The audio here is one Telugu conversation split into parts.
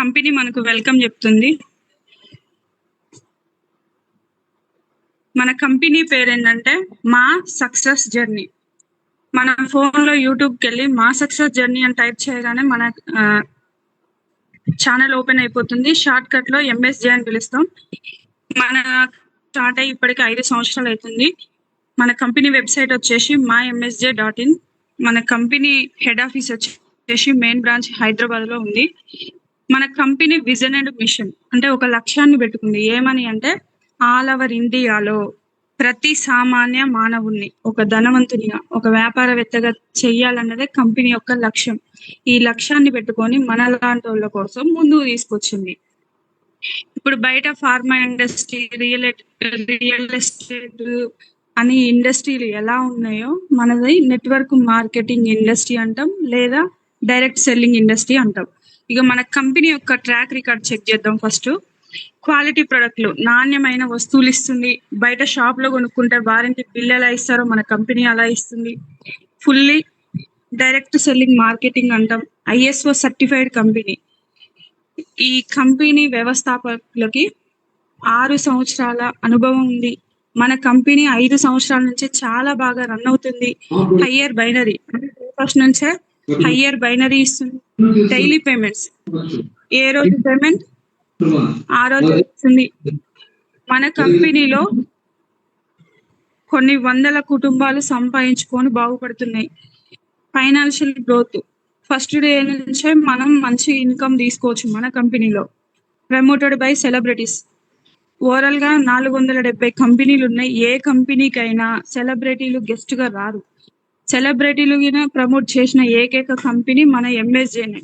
కంపెనీ మనకు వెల్కమ్ చెప్తుంది. మన కంపెనీ పేరేంటంటే మా సక్సెస్ జర్నీ. మన ఫోన్లో యూట్యూబ్కి వెళ్ళి మా సక్సెస్ జర్నీ అని టైప్ చేయగానే మన ఛానల్ ఓపెన్ అయిపోతుంది. షార్ట్ కట్ లో ఎంఎస్జే అని పిలుస్తాం. మన స్టార్ట్ అయ్యి ఇప్పటికి 5 సంవత్సరాలు అవుతుంది. మన కంపెనీ వెబ్సైట్ వచ్చేసి myMSJ.in. మన కంపెనీ హెడ్ ఆఫీస్ వచ్చేసి మెయిన్ బ్రాంచ్ హైదరాబాద్ లో ఉంది. మన కంపెనీ విజన్ అండ్ మిషన్ అంటే ఒక లక్ష్యాన్ని పెట్టుకుంది. ఏమని అంటే ఆల్ ఓవర్ ఇండియాలో ప్రతి సామాన్య మానవుణ్ణి ఒక ధనవంతునిగా, ఒక వ్యాపారవేత్తగా చెయ్యాలన్నదే కంపెనీ యొక్క లక్ష్యం. ఈ లక్ష్యాన్ని పెట్టుకొని మన లాంటి వాళ్ళ కోసం ముందుకు తీసుకొచ్చింది. ఇప్పుడు బయట ఫార్మా ఇండస్ట్రీ, రియల్ ఎస్టేట్ అని ఇండస్ట్రీలు ఎలా ఉన్నాయో మనది నెట్వర్క్ మార్కెటింగ్ ఇండస్ట్రీ అంటాం, లేదా డైరెక్ట్ సెల్లింగ్ ఇండస్ట్రీ అంటాం. ఇక మన కంపెనీ యొక్క ట్రాక్ రికార్డ్ చెక్ చేద్దాం. ఫస్ట్ క్వాలిటీ ప్రొడక్ట్లు, నాణ్యమైన వస్తువులు ఇస్తుంది. బయట షాప్ లో కొనుక్కుంటే వారంటీ బిల్ ఎలా ఇస్తారో మన కంపెనీ అలా ఇస్తుంది. ఫుల్లీ డైరెక్ట్ సెల్లింగ్ మార్కెటింగ్ అంటాం. ISO certified company. ఈ కంపెనీ వ్యవస్థాపకులకి 6 సంవత్సరాల అనుభవం ఉంది. మన కంపెనీ 5 సంవత్సరాల నుంచి చాలా బాగా రన్ అవుతుంది. హయ్యర్ బైనరీ ఫస్ట్ నుంచే హయ్యర్ బైనరీ ఇస్తుంది. డైలీ పేమెంట్స్, ఏ రోజు పేమెంట్ ఆ రోజు ఇస్తుంది. మన కంపెనీలో కొన్ని వందల కుటుంబాలు సంపాదించుకొని బాగుపడుతున్నాయి. ఫైనాన్షియల్ గ్రోత్, ఫస్ట్ డే నుంచే మనం మంచి ఇన్కమ్ తీసుకోవచ్చు మన కంపెనీలో. Promoted by celebrities. ఓవరాల్ గా 470 కంపెనీలు ఉన్నాయి. ఏ కంపెనీకైనా సెలబ్రిటీలు గెస్ట్ గా రారు. సెలబ్రిటీలు ప్రమోట్ చేసిన ఏకైక కంపెనీ మన ఎంఎస్జేనే.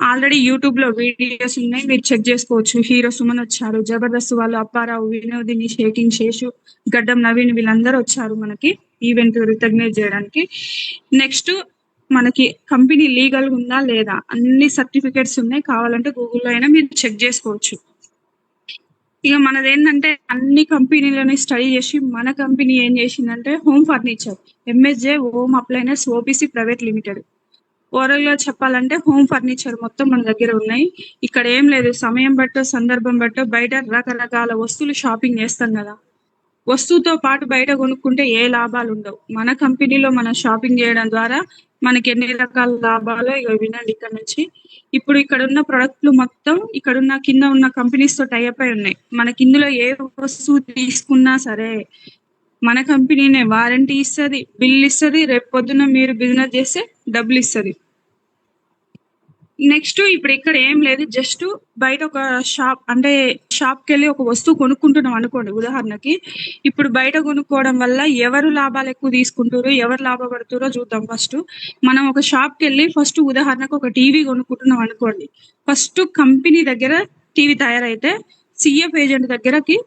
ఆల్రెడీ యూట్యూబ్ లో వీడియోస్ ఉన్నాయి, మీరు చెక్ చేసుకోవచ్చు. హీరో సుమన్ వచ్చారు, జబర్దస్త్ వాళ్ళు అప్పారావు, వినోదిని, షేకింగ్ శేషు, గడ్డం నవీన్ వీళ్ళందరూ వచ్చారు మనకి ఈవెంట్ రికగ్నైజ్ చేయడానికి. నెక్స్ట్ మనకి కంపెనీ లీగల్ ఉందా లేదా, అన్ని సర్టిఫికేట్స్ ఉన్నాయి. కావాలంటే గూగుల్లో అయినా మీరు చెక్ చేసుకోవచ్చు. ఇక మనది ఏంటంటే అన్ని కంపెనీలని స్టడీ చేసి మన కంపెనీ ఏం చేసిందంటే home furniture, MSJ home upliners OPC private limited. Overall గా చెప్పాలంటే హోమ్ ఫర్నిచర్ మొత్తం మన దగ్గర ఉన్నాయి. ఇక్కడ ఏం లేదు, సమయం బట్టో సందర్భం బట్టో బయట రకరకాల వస్తువులు షాపింగ్ చేస్తాం కదా, వస్తువుతో పాటు బయట కొనుక్కుంటే ఏ లాభాలు ఉండవు. మన కంపెనీలో మనం షాపింగ్ చేయడం ద్వారా మనకి ఎన్ని రకాల లాభాలు ఇక వినండి ఇక్కడ నుంచి. ఇప్పుడు ఇక్కడ ఉన్న ప్రొడక్ట్లు మొత్తం ఇక్కడున్న కింద ఉన్న కంపెనీస్ తో టైఅప్ అయి ఉన్నాయి. మనకి ఇందులో ఏ వస్తువు తీసుకున్నా సరే మన కంపెనీనే వారంటీ ఇస్తుంది, బిల్ ఇస్తుంది, రేపు పొద్దున మీరు బిజినెస్ చేస్తే డబ్బులు ఇస్తుంది. నెక్స్ట్ ఇప్పుడు ఇక్కడ ఏం లేదు, జస్ట్ బయట ఒక షాప్ అంటే షాప్కి వెళ్ళి ఒక వస్తువు కొనుక్కుంటున్నాం అనుకోండి ఉదాహరణకి. ఇప్పుడు బయట కొనుక్కోవడం వల్ల ఎవరు లాభాలు ఎక్కువ తీసుకుంటారో, ఎవరు లాభపడుతారో చూద్దాం. ఫస్ట్ మనం ఒక షాప్కి వెళ్ళి ఫస్ట్ ఉదాహరణకు ఒక టీవీ కొనుక్కుంటున్నాం అనుకోండి. ఫస్ట్ కంపెనీ దగ్గర టీవీ తయారైతే సిఎఫ్ ఏజెంట్ దగ్గరకి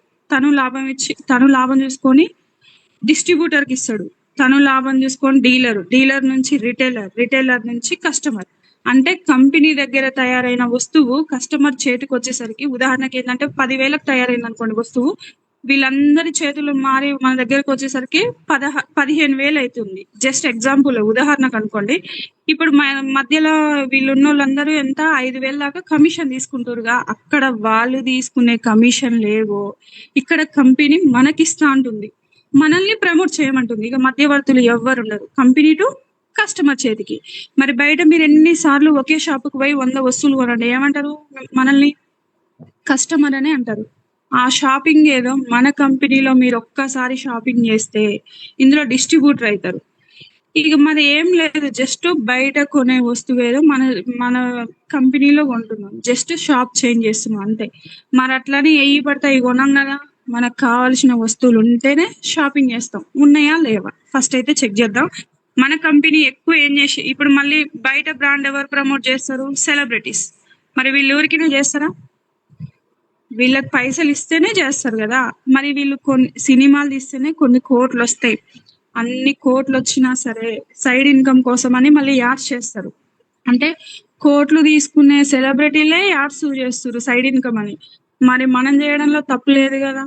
తను లాభం చూసుకొని డిస్ట్రిబ్యూటర్ కి ఇస్తాడు, తను లాభం చూసుకొని డీలర్ నుంచి రిటైలర్ నుంచి కస్టమర్. అంటే కంపెనీ దగ్గర తయారైన వస్తువు కస్టమర్ చేతికి వచ్చేసరికి ఉదాహరణకి ఏంటంటే 10,000కు తయారైంది అనుకోండి వస్తువు, వీళ్ళందరి చేతులు మారి మన దగ్గరకు వచ్చేసరికి 15,000 అవుతుంది. జస్ట్ ఎగ్జాంపుల్ ఉదాహరణకు అనుకోండి. ఇప్పుడు మధ్యలో వీళ్ళు ఉన్న వాళ్ళందరూ ఎంత 5,000 దాకా కమిషన్ తీసుకుంటారుగా, అక్కడ వాళ్ళు తీసుకునే కమిషన్ లేవో ఇక్కడ కంపెనీ మనకిస్తా ఉంటుంది, మనల్ని ప్రమోట్ చేయమంటుంది. ఇక మధ్యవర్తులు ఎవ్వరు ఉండరు, కంపెనీ టు కస్టమర్ చేతికి. మరి బయట మీరు ఎన్నిసార్లు ఒకే షాపుకు పోయి 100 వస్తువులు కొనండి, ఏమంటారు? మనల్ని కస్టమర్ అనే అంటారు. ఆ షాపింగ్ ఏదో మన కంపెనీలో మీరు ఒక్కసారి షాపింగ్ చేస్తే ఇందులో డిస్ట్రిబ్యూటర్ అవుతారు. ఇక మరి ఏం లేదు, జస్ట్ బయట కొనే వస్తువు ఏదో మన కంపెనీలో కొంటున్నాం, జస్ట్ షాప్ చేంజ్ చేస్తున్నాం అంతే. మరి అట్లని ఎయ్యి పడతాయి కొనం కదా, మనకు కావాల్సిన వస్తువులు ఉంటేనే షాపింగ్ చేస్తాం. ఉన్నాయా లేవా ఫస్ట్ అయితే చెక్ చేద్దాం. మన కంపెనీ ఎక్కువ ఏం చేసి ఇప్పుడు మళ్ళీ బయట బ్రాండ్ ఎవరు ప్రమోట్ చేస్తారు? సెలబ్రిటీస్. మరి వీళ్ళు ఊరికినే చేస్తారా? వీళ్ళకి పైసలు ఇస్తేనే చేస్తారు కదా. మరి వీళ్ళు కొన్ని సినిమాలు తీస్తేనే కొన్ని కోట్లు వస్తాయి. అన్ని కోట్లు వచ్చినా సరే సైడ్ ఇన్కమ్ కోసం అని మళ్ళీ యాడ్స్ చేస్తారు. అంటే కోట్లు తీసుకునే సెలబ్రిటీలే యాడ్స్ చేస్తారు సైడ్ ఇన్కమ్ అని. మరి మనం చేయడంలో తప్పు లేదు కదా.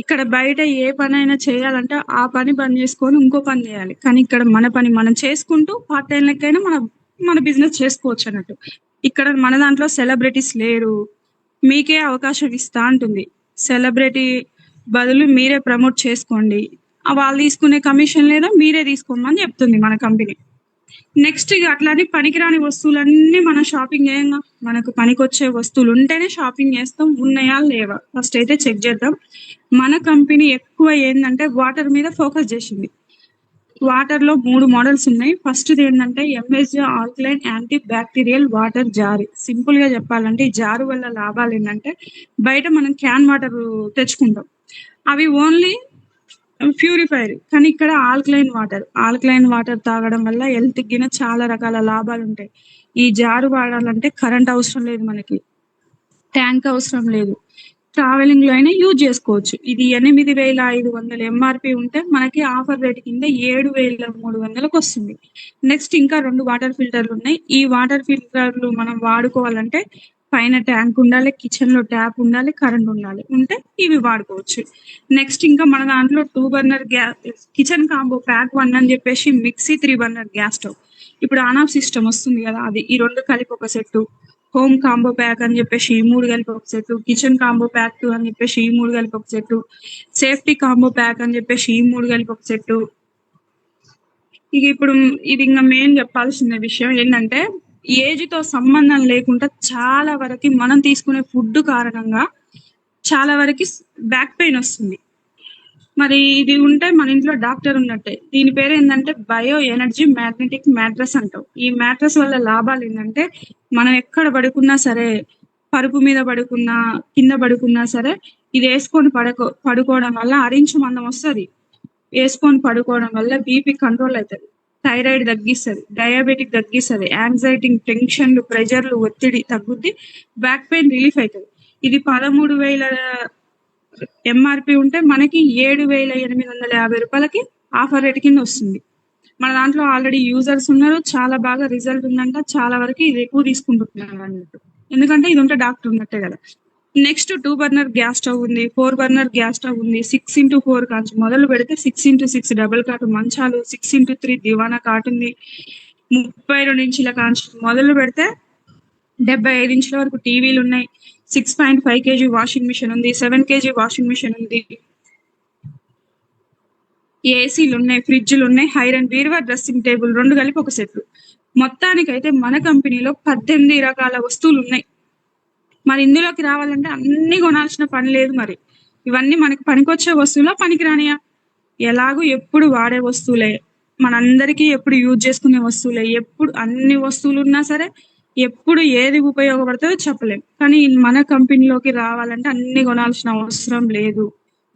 ఇక్కడ బయట ఏ పని అయినా చేయాలంటే ఆ పని చేసుకొని ఇంకో పని చేయాలి, కానీ ఇక్కడ మన పని మనం చేసుకుంటూ పార్ట్ టైం లెక్కైనా మన బిజినెస్ చేసుకోవచ్చు అన్నట్టు. ఇక్కడ మన దాంట్లో సెలబ్రిటీస్ లేరు, మీకే అవకాశం ఇస్తా అంటుంది. సెలబ్రిటీ బదులు మీరే ప్రమోట్ చేసుకోండి, వాళ్ళు తీసుకునే కమిషన్ లేదా మీరే తీసుకోమని చెప్తుంది మన కంపెనీ. నెక్స్ట్ ఇక అట్లానే పనికిరాని వస్తువులన్నీ మనం షాపింగ్ చేయంగా, మనకు పనికొచ్చే వస్తువులు ఉంటేనే షాపింగ్ చేస్తాం, ఉన్నాయా లేవా ఫస్ట్ అయితే చెక్ చేద్దాం. మన కంపెనీ ఎక్కువ ఏంటంటే వాటర్ మీద ఫోకస్ చేసింది. వాటర్ లో 3 మోడల్స్ ఉన్నాయి. ఫస్ట్ ఏంటంటే MSG alkaline anti bacterial water jar. Simple గా చెప్పాలంటే ఈ జారు వల్ల లాభాలు ఏంటంటే, బయట మనం క్యాన్ వాటర్ తెచ్చుకుంటాం, అవి ఓన్లీ ప్యూరిఫైర్, కానీ ఇక్కడ ఆల్కలైన్ వాటర్ తాగడం వల్ల హెల్త్ గిన చాలా రకాల లాభాలు ఉంటాయి. ఈ జారు వాడాలంటే కరెంట్ అవసరం లేదు, మనకి ట్యాంక్ అవసరం లేదు, ట్రావెలింగ్ లో అయినా యూజ్ చేసుకోవచ్చు. ఇది 8,500 ఎంఆర్పి ఉంటే మనకి ఆఫర్ రేట్ కింద 7,300కి వస్తుంది. నెక్స్ట్ ఇంకా 2 వాటర్ ఫిల్టర్లు ఉన్నాయి. ఈ వాటర్ ఫిల్టర్లు మనం వాడుకోవాలంటే పైన ట్యాంక్ ఉండాలి, కిచెన్ లో ట్యాప్ ఉండాలి, కరెంట్ ఉండాలి, ఉంటే ఇవి వాడుకోవచ్చు. నెక్స్ట్ ఇంకా మన దాంట్లో 2 burner gas kitchen combo pack 1 అని చెప్పేసి మిక్సీ 3 బర్నర్ గ్యాస్ స్టవ్, ఇప్పుడు ఆన్ ఆఫ్ సిస్టమ్ వస్తుంది కదా, అది ఈ 2 కలిపి ఒక సెట్. హోమ్ కాంబో ప్యాక్ అని చెప్పేసి ఈ 3 కలిపి ఒక సెట్, కిచెన్ కాంబో ప్యాక్ 2 అని చెప్పేసి ఈ 3 కలిపి ఒక సెట్, సేఫ్టీ కాంబో ప్యాక్ అని చెప్పేసి ఈ 3 కలిపి ఒక సెట్. ఇక ఇప్పుడు ఇది ఇంకా మెయిన్ చెప్పాల్సిన విషయం ఏంటంటే, ఏజ్ తో సంబంధం లేకుండా చాలా వరకు మనం తీసుకునే ఫుడ్ కారణంగా చాలా వరకు బ్యాక్ పెయిన్ వస్తుంది. మరి ఇది ఉంటే మన ఇంట్లో డాక్టర్ ఉన్నట్టే. దీని పేరు ఏంటంటే బయో ఎనర్జీ మ్యాగ్నెటిక్ మ్యాట్రస్ అంటాం. ఈ మ్యాట్రస్ వల్ల లాభాలు ఏంటంటే, మనం ఎక్కడ పడుకున్నా సరే, పరుపు మీద పడుకున్నా కింద పడుకున్నా సరే, ఇది వేసుకొని పడుకోవడం వల్ల అరించు మందం వస్తుంది. వేసుకొని పడుకోవడం వల్ల బీపీ కంట్రోల్ అవుతుంది, థైరాయిడ్ తగ్గిస్తుంది, డయాబెటిక్ తగ్గిస్తుంది, యాంగ్జైటీ, టెన్షన్లు, ప్రెషర్లు, ఒత్తిడి తగ్గుద్ది, బ్యాక్ పెయిన్ రిలీఫ్ అవుతుంది. ఇది 13,000 ఎంఆర్పి ఉంటే మనకి 7,850 రూపాయలకి ఆఫర్ రేట్ కింద వస్తుంది. మన దాంట్లో ఆల్రెడీ యూజర్స్ ఉన్నారు, చాలా బాగా రిజల్ట్ ఉందంట, చాలా వరకు ఇది ఎక్కువ తీసుకుంటున్నారు అన్నట్టు, ఎందుకంటే ఇది ఉంటే డాక్టర్ ఉన్నట్టే కదా. నెక్స్ట్ 2 బర్నర్ గ్యాస్ స్టవ్ ఉంది, 4 బర్నర్ గ్యాస్ స్టవ్ ఉంది, 6x4 కాంచి మొదలు పెడితే 6x6 డబుల్ కాట్ మంచాలు, 6x3 దివానా కాట్ ఉంది, 32 ఇంచుల కాంచి మొదలు పెడితే 75 ఇంచుల వరకు టీవీలు ఉన్నాయి, 6.5 kg వాషింగ్ మిషన్ ఉంది, 7 kg వాషింగ్ మిషన్ ఉంది, ఏసీలు ఉన్నాయి, ఫ్రిడ్జ్లు ఉన్నాయి, ఐరన్ బీరువా, డ్రెస్సింగ్ టేబుల్ 2 కలిపి ఒక సెట్. మొత్తానికైతే మన కంపెనీలో 18 రకాల వస్తువులు ఉన్నాయి. మరి ఇందులోకి రావాలంటే అన్ని కొనాల్సిన పని లేదు. మరి ఇవన్నీ మనకి పనికొచ్చే వస్తువులా, పనికిరానియా? ఎలాగూ ఎప్పుడు వాడే వస్తువులే, మనందరికీ ఎప్పుడు యూజ్ చేసుకునే వస్తువులే. ఎప్పుడు అన్ని వస్తువులు ఉన్నా సరే ఎప్పుడు ఏది ఉపయోగపడుతుందో చెప్పలేం. కానీ మన కంపెనీలోకి రావాలంటే అన్ని కొనాల్సిన అవసరం లేదు,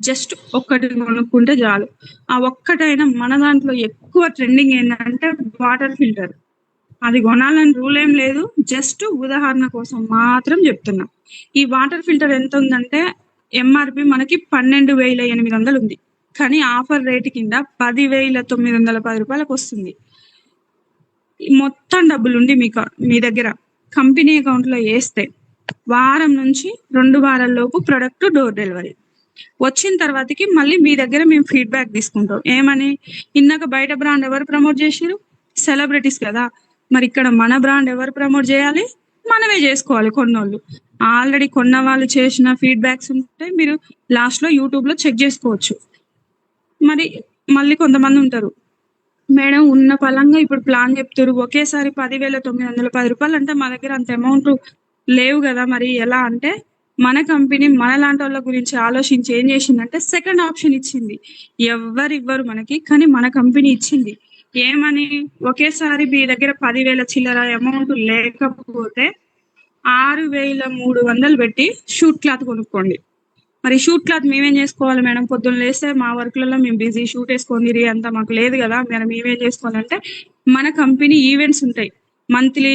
జస్ట్ ఒక్కటి కొనుక్కుంటే చాలు. ఆ ఒక్కటైనా మన దాంట్లో ఎక్కువ ట్రెండింగ్ ఏంటంటే వాటర్ ఫిల్టర్. అది కొనాలని రూల్ ఏం లేదు, జస్ట్ ఉదాహరణ కోసం మాత్రం చెప్తున్నా. ఈ వాటర్ ఫిల్టర్ ఎంత ఉందంటే ఎంఆర్పి మనకి 12,800 ఉంది, కానీ ఆఫర్ రేట్ కింద 10,910 రూపాయలకు వస్తుంది. మొత్తం డబ్బులుండి మీ దగ్గర కంపెనీ అకౌంట్ లో వేస్తే వారం నుంచి 2 వారాల లోపు ప్రొడక్ట్ డోర్ డెలివరీ వచ్చిన తర్వాతకి మళ్ళీ మీ దగ్గర మేము ఫీడ్బ్యాక్ తీసుకుంటాం. ఏమని, ఇందాక బయట బ్రాండ్ ఎవరు ప్రమోట్ చేసిరు? సెలబ్రిటీస్ కదా. మరి ఇక్కడ మన బ్రాండ్ ఎవరు ప్రమోట్ చేయాలి? మనమే చేసుకోవాలి. కొన్నోళ్ళు ఆల్రెడీ కొన్న వాళ్ళు చేసిన ఫీడ్బ్యాక్స్ ఉంటే మీరు లాస్ట్ లో యూట్యూబ్ లో చెక్ చేసుకోవచ్చు. మరి మళ్ళీ కొంతమంది ఉంటారు, మేడం ఉన్న పలంగా ఇప్పుడు ప్లాన్ చెప్తారు, ఒకేసారి 10,910 రూపాయలు అంటే మా దగ్గర అంత అమౌంట్ లేవు కదా, మరి ఎలా అంటే, మన కంపెనీ మన లాంటి వాళ్ళ గురించి ఆలోచించి ఏం చేసిందంటే సెకండ్ ఆప్షన్ ఇచ్చింది. ఎవరు ఇవ్వరు మనకి, కానీ మన కంపెనీ ఇచ్చింది. ఏమని, ఒకేసారి మీ దగ్గర 10,000 చిల్లర అమౌంట్ లేకపోతే 6,300 పెట్టి షూట్ క్లాత్ కొనుక్కోండి. మరి షూట్ క్లాత్ మేమేం చేసుకోవాలి మేడం? పొద్దున్న లేస్తే మా వర్క్లలో మేము బిజీ, షూట్ వేసుకొని అంతా మాకు లేదు కదా, మరి మేమేం చేసుకోవాలంటే మన కంపెనీ ఈవెంట్స్ ఉంటాయి మంత్లీ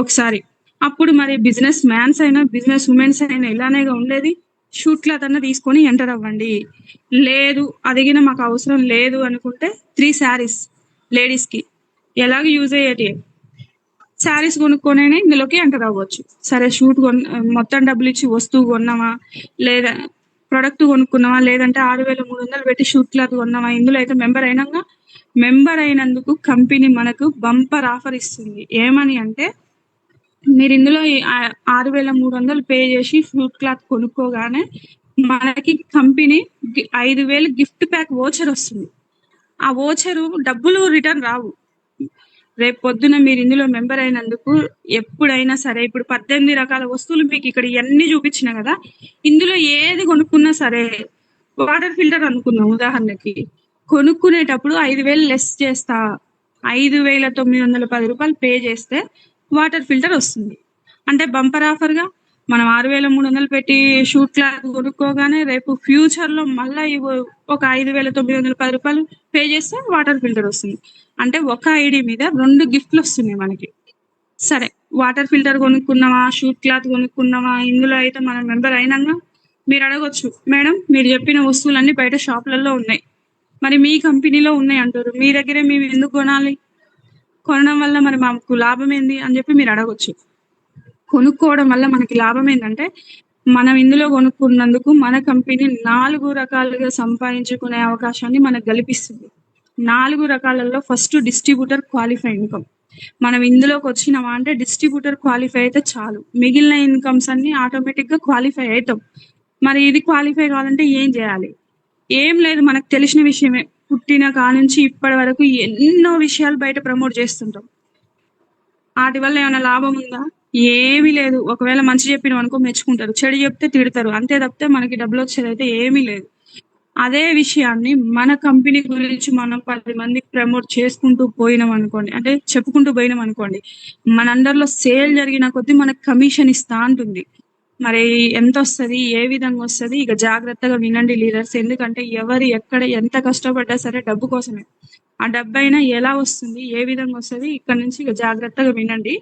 ఒకసారి, అప్పుడు మరి బిజినెస్ మ్యాన్స్ అయినా బిజినెస్ ఉమెన్స్ అయినా ఇలానేగా ఉండేది, షూట్ క్లాత్ అన్న తీసుకొని ఎంటర్ అవ్వండి. లేదు అదిగిన మాకు అవసరం లేదు అనుకుంటే 3 శారీస్ లేడీస్ కి ఎలాగ యూజ్ అయ్యేటి శారీస్ కొనుక్కొనైనా ఇందులోకి ఎంటర్ అవ్వచ్చు. సరే షూట్ మొత్తం డబ్బులు ఇచ్చి వస్తువు కొన్నామా, లేదా ప్రొడక్ట్ కొనుక్కున్నామా, లేదంటే 6,300 పెట్టి షూట్ క్లాత్ కొన్నామా, ఇందులో అయితే మెంబర్ అయినందుకు కంపెనీ మనకు బంపర్ ఆఫర్ ఇస్తుంది. ఏమని అంటే మీరు ఇందులో 6,300 పే చేసి ఫ్రూట్ క్లాత్ కొనుక్కోగానే మనకి కంపెనీ 5,000 గిఫ్ట్ ప్యాక్ వోచర్ వస్తుంది. ఆ వోచరు డబ్బులు రిటర్న్ రావు. రేపు పొద్దున మీరు ఇందులో మెంబర్ అయినందుకు ఎప్పుడైనా సరే, ఇప్పుడు 18 రకాల వస్తువులు మీకు ఇక్కడ ఇవన్నీ చూపించిన కదా, ఇందులో ఏది కొనుక్కున్నా సరే, వాటర్ ఫిల్టర్ అనుకుందాం ఉదాహరణకి, కొనుక్కునేటప్పుడు 5,000 లెస్ చేస్తా, 5,910 రూపాయలు పే చేస్తే వాటర్ ఫిల్టర్ వస్తుంది. అంటే బంపర్ ఆఫర్గా మనం 6,300 పెట్టి షూట్ క్లాత్ కొనుక్కోగానే రేపు ఫ్యూచర్ లో మళ్ళా ఒక 5,910 రూపాయలు పే చేస్తే వాటర్ ఫిల్టర్ వస్తుంది. అంటే ఒక ఐడి మీద 2 గిఫ్ట్లు వస్తున్నాయి మనకి. సరే, వాటర్ ఫిల్టర్ కొనుక్కున్నామా, షూట్ క్లాత్ కొనుక్కున్నామా, ఇందులో అయితే మనం మెంబర్ అయినాక మీరు అడగొచ్చు, మేడం మీరు చెప్పిన వస్తువులన్నీ బయట షాపులలో ఉన్నాయి, మరి మీ కంపెనీలో ఉన్నాయి అంటారు, మీ దగ్గరే మేము ఎందుకు కొనాలి, కొనడం వల్ల మరి మాకు లాభం ఏంది అని చెప్పి మీరు అడగొచ్చు. కొనుక్కోవడం వల్ల మనకి లాభం ఏంటంటే, మనం ఇందులో కొనుక్కున్నందుకు మన కంపెనీ 4 రకాలుగా సంపాదించుకునే అవకాశాన్ని మనకు కల్పిస్తుంది. 4 రకాలలో ఫస్ట్ డిస్ట్రిబ్యూటర్ క్వాలిఫై ఇన్కమ్. మనం ఇందులోకి వచ్చినామా అంటే డిస్ట్రిబ్యూటర్ క్వాలిఫై అయితే చాలు, మిగిలిన ఇన్కమ్స్ అన్ని ఆటోమేటిక్ గా క్వాలిఫై అవుతాం. మరి ఇది క్వాలిఫై కావాలంటే ఏం చేయాలి? ఏం లేదు, మనకు తెలిసిన విషయమే. పుట్టిన కానుంచి ఇప్పటి వరకు ఎన్నో విషయాలు బయట ప్రమోట్ చేస్తుంటాం. వాటి వల్ల ఏమైనా లాభం ఉందా? ఏమీ లేదు. ఒకవేళ మంచి చెప్పినాం అనుకో మెచ్చుకుంటారు, చెడు చెప్తే తిడతారు, అంతే తప్పితే మనకి డబ్బులు వచ్చేది అయితే ఏమీ లేదు. అదే విషయాన్ని మన కంపెనీ గురించి మనం 10 మందికి ప్రమోట్ చేసుకుంటూ పోయినాం అనుకోండి, అంటే చెప్పుకుంటూ పోయినాం అనుకోండి, మన అండర్లో సేల్ జరిగిన కొద్దీ మనకు కమిషన్ ఇస్తా ఉంటుంది. మరి ఎంత వస్తుంది, ఏ విధంగా వస్తుంది, ఇక జాగ్రత్తగా వినండి లీడర్స్. ఎందుకంటే ఎవరు ఎక్కడ ఎంత కష్టపడ్డా సరే డబ్బు కోసమే. ఆ డబ్బు అయినా ఎలా వస్తుంది, ఏ విధంగా వస్తుంది, ఇక్కడ నుంచి ఇక జాగ్రత్తగా వినండి.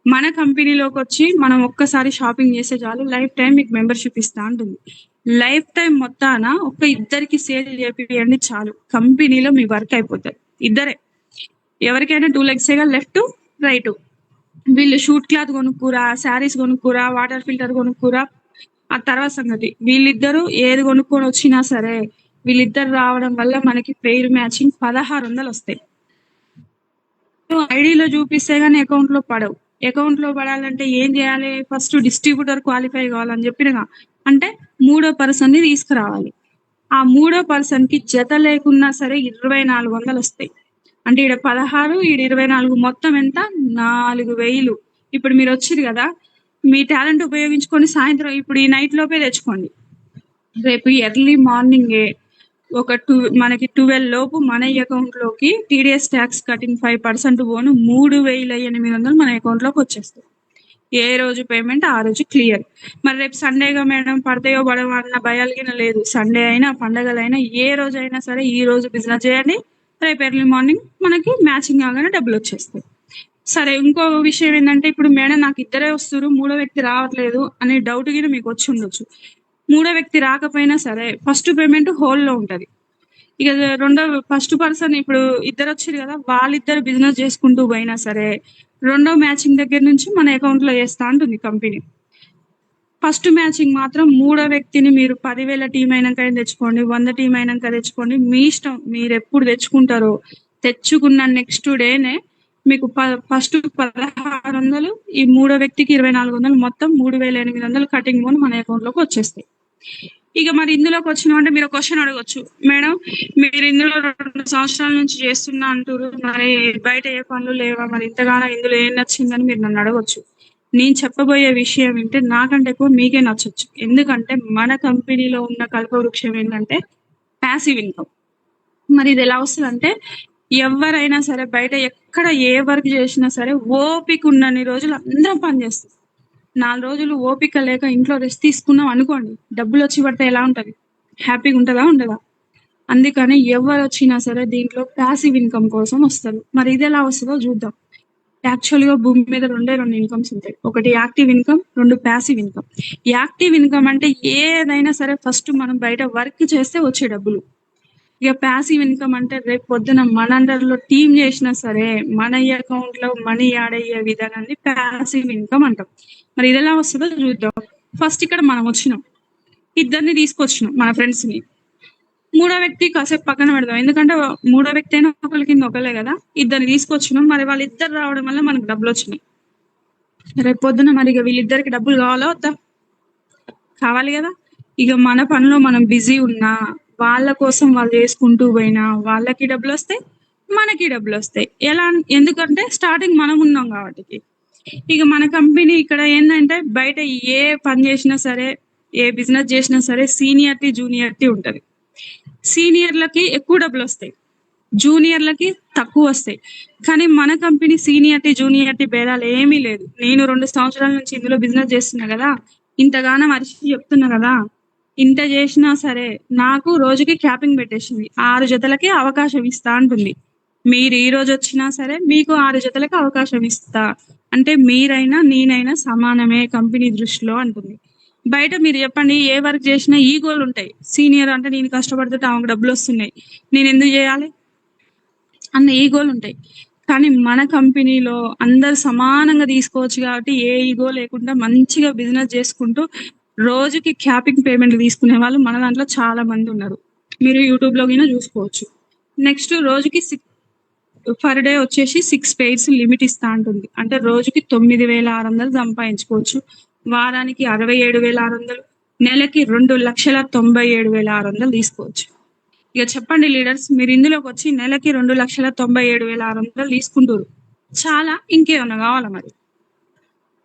మన కంపెనీలోకి వచ్చి మనం ఒక్కసారి షాపింగ్ చేస్తే చాలు, లైఫ్ టైం మీకు మెంబర్షిప్ ఇస్తా ఉంటుంది. లైఫ్ టైం మొత్తాన ఒక్క ఇద్దరికి సేల్ చేపియండి చాలు, కంపెనీలో మీ వర్క్ అయిపోతుంది. ఇద్దరే, ఎవరికైనా 2 లెగ్సేగా, లెఫ్ట్ రైట్. వీళ్ళు షూట్ క్లాత్ కొనుక్కురా, శారీస్ కొనుక్కురా, వాటర్ ఫిల్టర్ కొనుక్కురా, ఆ తర్వాత సంగతి. వీళ్ళిద్దరూ ఏది కొనుక్కొని వచ్చినా సరే, వీళ్ళిద్దరు రావడం వల్ల మనకి పెయిర్ మ్యాచింగ్ 1,600 వస్తాయి. ఐడిలో చూపిస్తే గానీ అకౌంట్ లో పడవు. అకౌంట్ లో పడాలంటే ఏం చేయాలి? ఫస్ట్ డిస్ట్రిబ్యూటర్ క్వాలిఫై కావాలని చెప్పినగా, అంటే మూడో పర్సన్ ని తీసుకురావాలి. ఆ మూడో పర్సన్ కి జత లేకున్నా సరే 2,400 వస్తాయి. అంటే ఈడ 16, ఈడ 24, మొత్తం ఎంత? 4,000. ఇప్పుడు మీరు వచ్చిరు కదా, మీ టాలెంట్ ఉపయోగించుకొని సాయంత్రం ఇప్పుడు ఈ నైట్ లోపే తెచ్చుకోండి. రేపు ఎర్లీ మార్నింగే ఒక మనకి 12 లోపు మన అకౌంట్ లోకి టీడీఎస్ ట్యాక్స్ కటింగ్ 5% పోను 3,800 మన అకౌంట్ లోకి వచ్చేస్తాయి. ఏ రోజు పేమెంట్ ఆ రోజు క్లియర్. మరి రేపు సండేగా మేడం పడతాయో పడవో అన్న భయాలకి లేదు. సండే అయినా పండగలైనా ఏ రోజు అయినా సరే ఈ రోజు బిజినెస్ చేయండి, రేపు ఎర్లీ మార్నింగ్ మనకి మ్యాచింగ్ కాగానే డబ్బులు వచ్చేస్తాయి. సరే, ఇంకో విషయం ఏంటంటే, ఇప్పుడు మేడం నాకు ఇద్దరే వస్తారు, మూడో వ్యక్తి రావట్లేదు అనే డౌట్ గిన మీకు వచ్చి ఉండొచ్చు. మూడో వ్యక్తి రాకపోయినా సరే ఫస్ట్ పేమెంట్ హోల్ లో ఉంటది. ఇక ఫస్ట్ పర్సన్ ఇప్పుడు ఇద్దరు వచ్చారు కదా, వాళ్ళిద్దరు బిజినెస్ చేసుకుంటూ పోయినా సరే రెండో మ్యాచింగ్ దగ్గర నుంచి మన అకౌంట్ లో వేస్తా ఉంటుంది కంపెనీ. ఫస్ట్ మ్యాచింగ్ మాత్రం మూడో వ్యక్తిని మీరు 10,000 టీం అయినాక తెచ్చుకోండి, 100 టీం అయినాక తెచ్చుకోండి, మీ ఇష్టం. మీరు ఎప్పుడు తెచ్చుకుంటారో తెచ్చుకున్న నెక్స్ట్ డేనే మీకు ఫస్ట్ 1,600, ఈ మూడో వ్యక్తికి 2,400, మొత్తం 3,800 కటింగ్ పోను మన అకౌంట్ లోకి వచ్చేస్తాయి. ఇక మరి ఇందులోకి వచ్చినామంటే మీరు క్వశ్చన్ అడగొచ్చు, మేడం మీరు ఇందులో 2 సంవత్సరాల నుంచి చేస్తున్నా అంటారు, మరి బయట ఏ పనులు లేవా, మరి ఇంతగానో ఇందులో ఏం నచ్చిందని మీరు నన్ను అడగొచ్చు. నేను చెప్పబోయే విషయం వింటే నాకంటే ఎక్కువ మీకే నచ్చొచ్చు. ఎందుకంటే మన కంపెనీలో ఉన్న కల్పవృక్షం ఏంటంటే ప్యాసివ్ ఇన్కమ్. మరి ఇది ఎలా వస్తుందంటే, ఎవరైనా సరే బయట ఎక్కడ ఏ వర్క్ చేసినా సరే ఓపిక ఉన్నన్ని రోజులు అందరం పని చేస్తాం. 4 రోజులు ఓపిక లేక ఇంట్లో రెస్ట్ తీసుకున్నాం అనుకోండి, డబ్బులు వచ్చి పడితే ఎలా ఉంటది? హ్యాపీగా ఉంటుందా ఉండదా? అందుకని ఎవరు వచ్చినా సరే దీంట్లో ప్యాసివ్ ఇన్కమ్ కోసం వస్తారు. మరి ఇది ఎలా వస్తుందో చూద్దాం. యాక్చువల్ గా భూమి మీద 2 ఇన్కమ్స్ ఉంటాయి. ఒకటి active income, 2 passive income. Active income అంటే ఏదైనా సరే ఫస్ట్ మనం బయట వర్క్ చేస్తే వచ్చే డబ్బులు. ఇక ప్యాసివ్ ఇన్కమ్ అంటే రేపు పొద్దున మన అండర్ లో టీం చేసినా సరే మన అకౌంట్ లో మనీ యాడ్ అయ్యే విధానాన్ని ప్యాసివ్ ఇన్కమ్ అంటాం. మరి ఇది ఎలా వస్తుందో చూద్దాం. ఫస్ట్ ఇక్కడ మనం వచ్చినాం, ఇద్దరిని తీసుకొచ్చినాం మన ఫ్రెండ్స్ ని. మూడో వ్యక్తి కాసేపు పక్కన పెడదాం, ఎందుకంటే మూడో వ్యక్తి అయినా ఒకరి కింద ఒకలే కదా. ఇద్దరిని తీసుకొచ్చినాం, మరి వాళ్ళు ఇద్దరు రావడం వల్ల మనకు డబ్బులు వచ్చినాయి. రేపు పొద్దున మరి ఇక వీళ్ళిద్దరికి డబ్బులు కావాలా వద్దా? కావాలి కదా. ఇక మన పనిలో మనం బిజీ ఉన్నా, వాళ్ళ కోసం వాళ్ళు చేసుకుంటూ పోయినా వాళ్ళకి డబ్బులు వస్తాయి, మనకి డబ్బులు వస్తాయి. ఎలా ఎందుకంటే స్టార్టింగ్ మనం ఉన్నాం కాబట్టి. ఇక మన కంపెనీ ఇక్కడ ఏంటంటే బయట ఏ పని చేసినా సరే, ఏ బిజినెస్ చేసినా సరే సీనియర్టీ జూనియర్టీ ఉంటది. సీనియర్లకి ఎక్కువ డబ్బులు వస్తాయి, జూనియర్లకి తక్కువ వస్తాయి. కానీ మన కంపెనీ సీనియర్టీ జూనియర్టీ భేదాలు ఏమీ లేదు. నేను 2 సంవత్సరాల నుంచి ఇందులో బిజినెస్ చేస్తున్నా కదా, ఇంతగానం అరిచి చెప్తున్నా కదా, ఇంత చేసినా సరే నాకు రోజుకి క్యాపింగ్ పెట్టేసింది. 6 జతలకి అవకాశం ఇస్తా అంటుంది. మీరు ఈ రోజు వచ్చినా సరే మీకు 6 జతలకి అవకాశం ఇస్తా అంటే మీరైనా నేనైనా సమానమే కంపెనీ దృష్టిలో అంటుంది. బయట మీరు చెప్పండి, ఏ వర్క్ చేసినా ఈగోలు ఉంటాయి. సీనియర్ అంటే నేను కష్టపడుతుంటే ఆమెకు డబ్బులు వస్తున్నాయి, నేను ఎందుకు చేయాలి అన్న ఈగోలు ఉంటాయి. కానీ మన కంపెనీలో అందరు సమానంగా తీసుకోవచ్చు కాబట్టి ఏ ఈగో లేకుండా మంచిగా బిజినెస్ చేసుకుంటూ రోజుకి క్యాపింగ్ పేమెంట్ తీసుకునే వాళ్ళు మన దాంట్లో చాలా మంది ఉన్నారు. మీరు యూట్యూబ్ లో గిన చూసుకోవచ్చు. నెక్స్ట్ రోజుకి పర్ డే వచ్చేసి 6 పెయిర్స్ లిమిట్ ఇస్తా అంటుంది. అంటే రోజుకి 9,600 సంపాదించుకోవచ్చు, వారానికి 67,600, నెలకి 2,97,600 తీసుకోవచ్చు. ఇక చెప్పండి లీడర్స్, మీరు ఇందులోకి వచ్చి నెలకి 2,97,600 తీసుకుంటారు. చాలా ఇంకేమన్నా కావాలా మరి?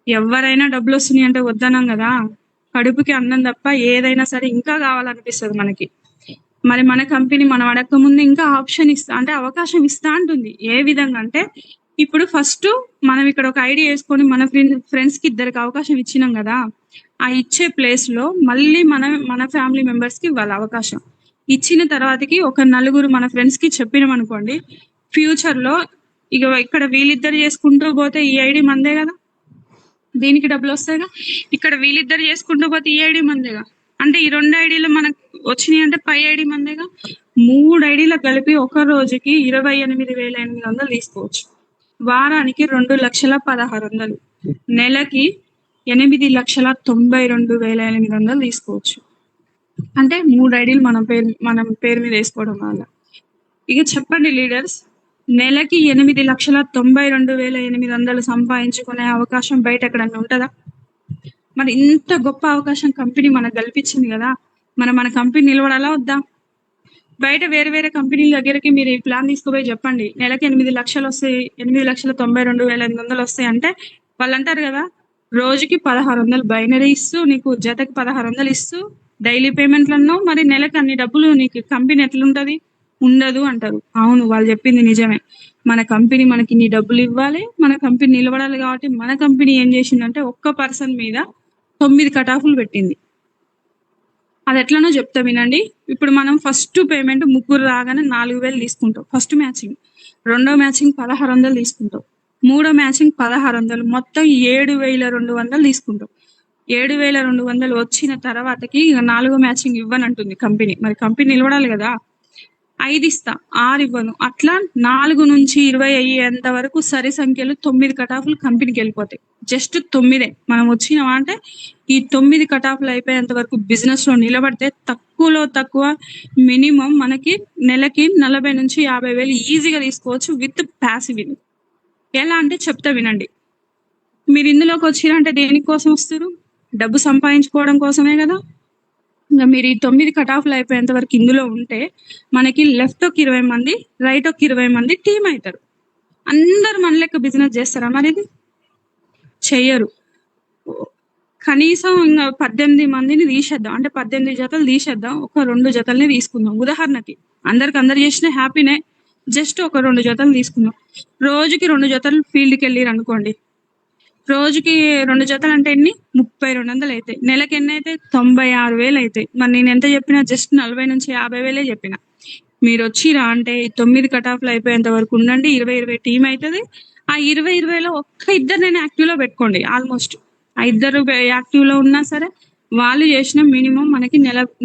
ఎవరైనా డబ్బులు వస్తున్నాయి అంటే వద్దన్నాం కదా, కడుపుకి అన్నం తప్ప ఏదైనా సరే ఇంకా కావాలనిపిస్తుంది మనకి. మరి మన కంపెనీ మనం అడగక ముందు ఇంకా ఆప్షన్ ఇస్తా అంటే అవకాశం ఇస్తా అంటుంది. ఏ విధంగా అంటే ఇప్పుడు ఫస్ట్ మనం ఇక్కడ ఒక ఐడి వేసుకొని మన ఫ్రెండ్స్ కి ఇద్దరికి అవకాశం ఇచ్చినాం కదా, ఆ ఇచ్చే ప్లేస్ లో మళ్ళీ మన ఫ్యామిలీ మెంబర్స్ కి ఇవ్వాలి అవకాశం. ఇచ్చిన తర్వాతకి ఒక నలుగురు మన ఫ్రెండ్స్ కి చెప్పినాం అనుకోండి, ఫ్యూచర్ లో ఇక ఇక్కడ వీళ్ళిద్దరు చేసుకుంటూ పోతే ఈ ఐడి మందే కదా, దీనికి డబ్బులు వస్తాయిగా. ఇక్కడ వీళ్ళిద్దరు చేసుకుంటూ పోతే ఈ ఐడి మందేగా, అంటే ఈ 2 ఐడీలు మనకు వచ్చినాయి అంటే పై ఐడి మందేగా. 3 ఐడీలకు కలిపి ఒక రోజుకి 28,800 తీసుకోవచ్చు. వారానికి 2,16,600, నెలకి 8,92,800 తీసుకోవచ్చు. అంటే 3 ఐడీలు మనం పేరు మీద వేసుకోవడం వల్ల. ఇక చెప్పండి లీడర్స్, నెలకి 8,92,800 సంపాదించుకునే అవకాశం బయట ఎక్కడన్నా ఉంటుందా? మరి ఇంత గొప్ప అవకాశం కంపెనీ మనకు కల్పించింది కదా, మన కంపెనీ నిలబడాలా వద్దా? బయట వేరే వేరే కంపెనీల దగ్గరికి మీరు ఈ ప్లాన్ తీసుకుపోయి చెప్పండి, నెలకి 8 లక్షలు వస్తాయి, 8,92,800 వస్తాయి అంటే వాళ్ళు అంటారు కదా, రోజుకి 1,600 బైనరీ ఇస్తూ నీకు జతకి 1,600 ఇస్తూ డైలీ పేమెంట్లు అన్నావు, మరి నెలకి అన్ని డబ్బులు నీకు కంపెనీ ఎట్లుంటది? ఉండదు అంటారు. అవును, వాళ్ళు చెప్పింది నిజమే. మన కంపెనీ మనకి ఇన్ని డబ్బులు ఇవ్వాలి, మన కంపెనీ నిలబడాలి కాబట్టి మన కంపెనీ ఏం చేసిందంటే ఒక్క పర్సన్ మీద 9 కటాఫ్లు పెట్టింది. అది ఎట్లనో చెప్తా వినండి. ఇప్పుడు మనం ఫస్ట్ పేమెంట్ ముగ్గురు రాగానే 4,000 తీసుకుంటాం ఫస్ట్ మ్యాచింగ్, రెండో మ్యాచింగ్ 1,600 తీసుకుంటాం, మూడో మ్యాచింగ్ 1,600, మొత్తం 7,200 తీసుకుంటాం. 7,200 వచ్చిన తర్వాతకి ఇక 4గో మ్యాచింగ్ ఇవ్వనంటుంది కంపెనీ. మరి కంపెనీ నిలబడాలి కదా, 5 ఇస్తా, 6 ఇవ్వను. అట్లా 4 నుంచి 20 అయ్యేంత వరకు సరి సంఖ్యలు 9 కటాఫ్లు కంపెనీకి వెళ్ళిపోతాయి. జస్ట్ 9 మనం వచ్చినామా అంటే ఈ 9 కటాఫ్లు అయిపోయేంత వరకు బిజినెస్ లో నిలబడితే తక్కువలో తక్కువ మినిమం మనకి నెలకి 40 నుంచి 50,000 ఈజీగా తీసుకోవచ్చు విత్ ప్యాసివ్ ఇన్కమ్. ఎలా అంటే చెప్తా వినండి. మీరు ఇందులోకి వచ్చిరంటే దేనికోసం వస్తారు? డబ్బు సంపాదించుకోవడం కోసమే కదా. ఇంకా మీరు ఈ 9 కటాఫ్లు అయిపోయేంత వరకు ఇందులో ఉంటే మనకి లెఫ్ట్ ఒక 20 మంది, రైట్ ఒక 20 మంది టీం అవుతారు. అందరు మన లెక్క బిజినెస్ చేస్తారా? మరి ఇది చెయ్యరు. కనీసం ఇంకా 18 మందిని తీసేద్దాం, అంటే 18 జతలు తీసేద్దాం, ఒక 2 జతల్ని తీసుకుందాం ఉదాహరణకి. అందరు చేసిన హ్యాపీనే, జస్ట్ ఒక 2 జతలు తీసుకుందాం. రోజుకి 2 జతలు ఫీల్డ్కి వెళ్ళిరు అనుకోండి, రోజుకి 2 జతలు అంటే ఎన్ని? 3,200 అవుతాయి. నెలకి ఎన్ని అయితే? 96,000 అవుతాయి. మరి నేను ఎంత చెప్పినా జస్ట్ 40 నుంచి 50,000 చెప్పిన. మీరు వచ్చిరా అంటే 9 కటాఫ్లు అయిపోయేంత వరకు ఉండండి, 20 టీం అవుతుంది. ఆ 20లో ఒక్క ఇద్దరు నేను యాక్టివ్ లో పెట్టుకోండి. ఆల్మోస్ట్ ఆ ఇద్దరు యాక్టివ్ లో ఉన్నా సరే వాళ్ళు చేసిన మినిమం మనకి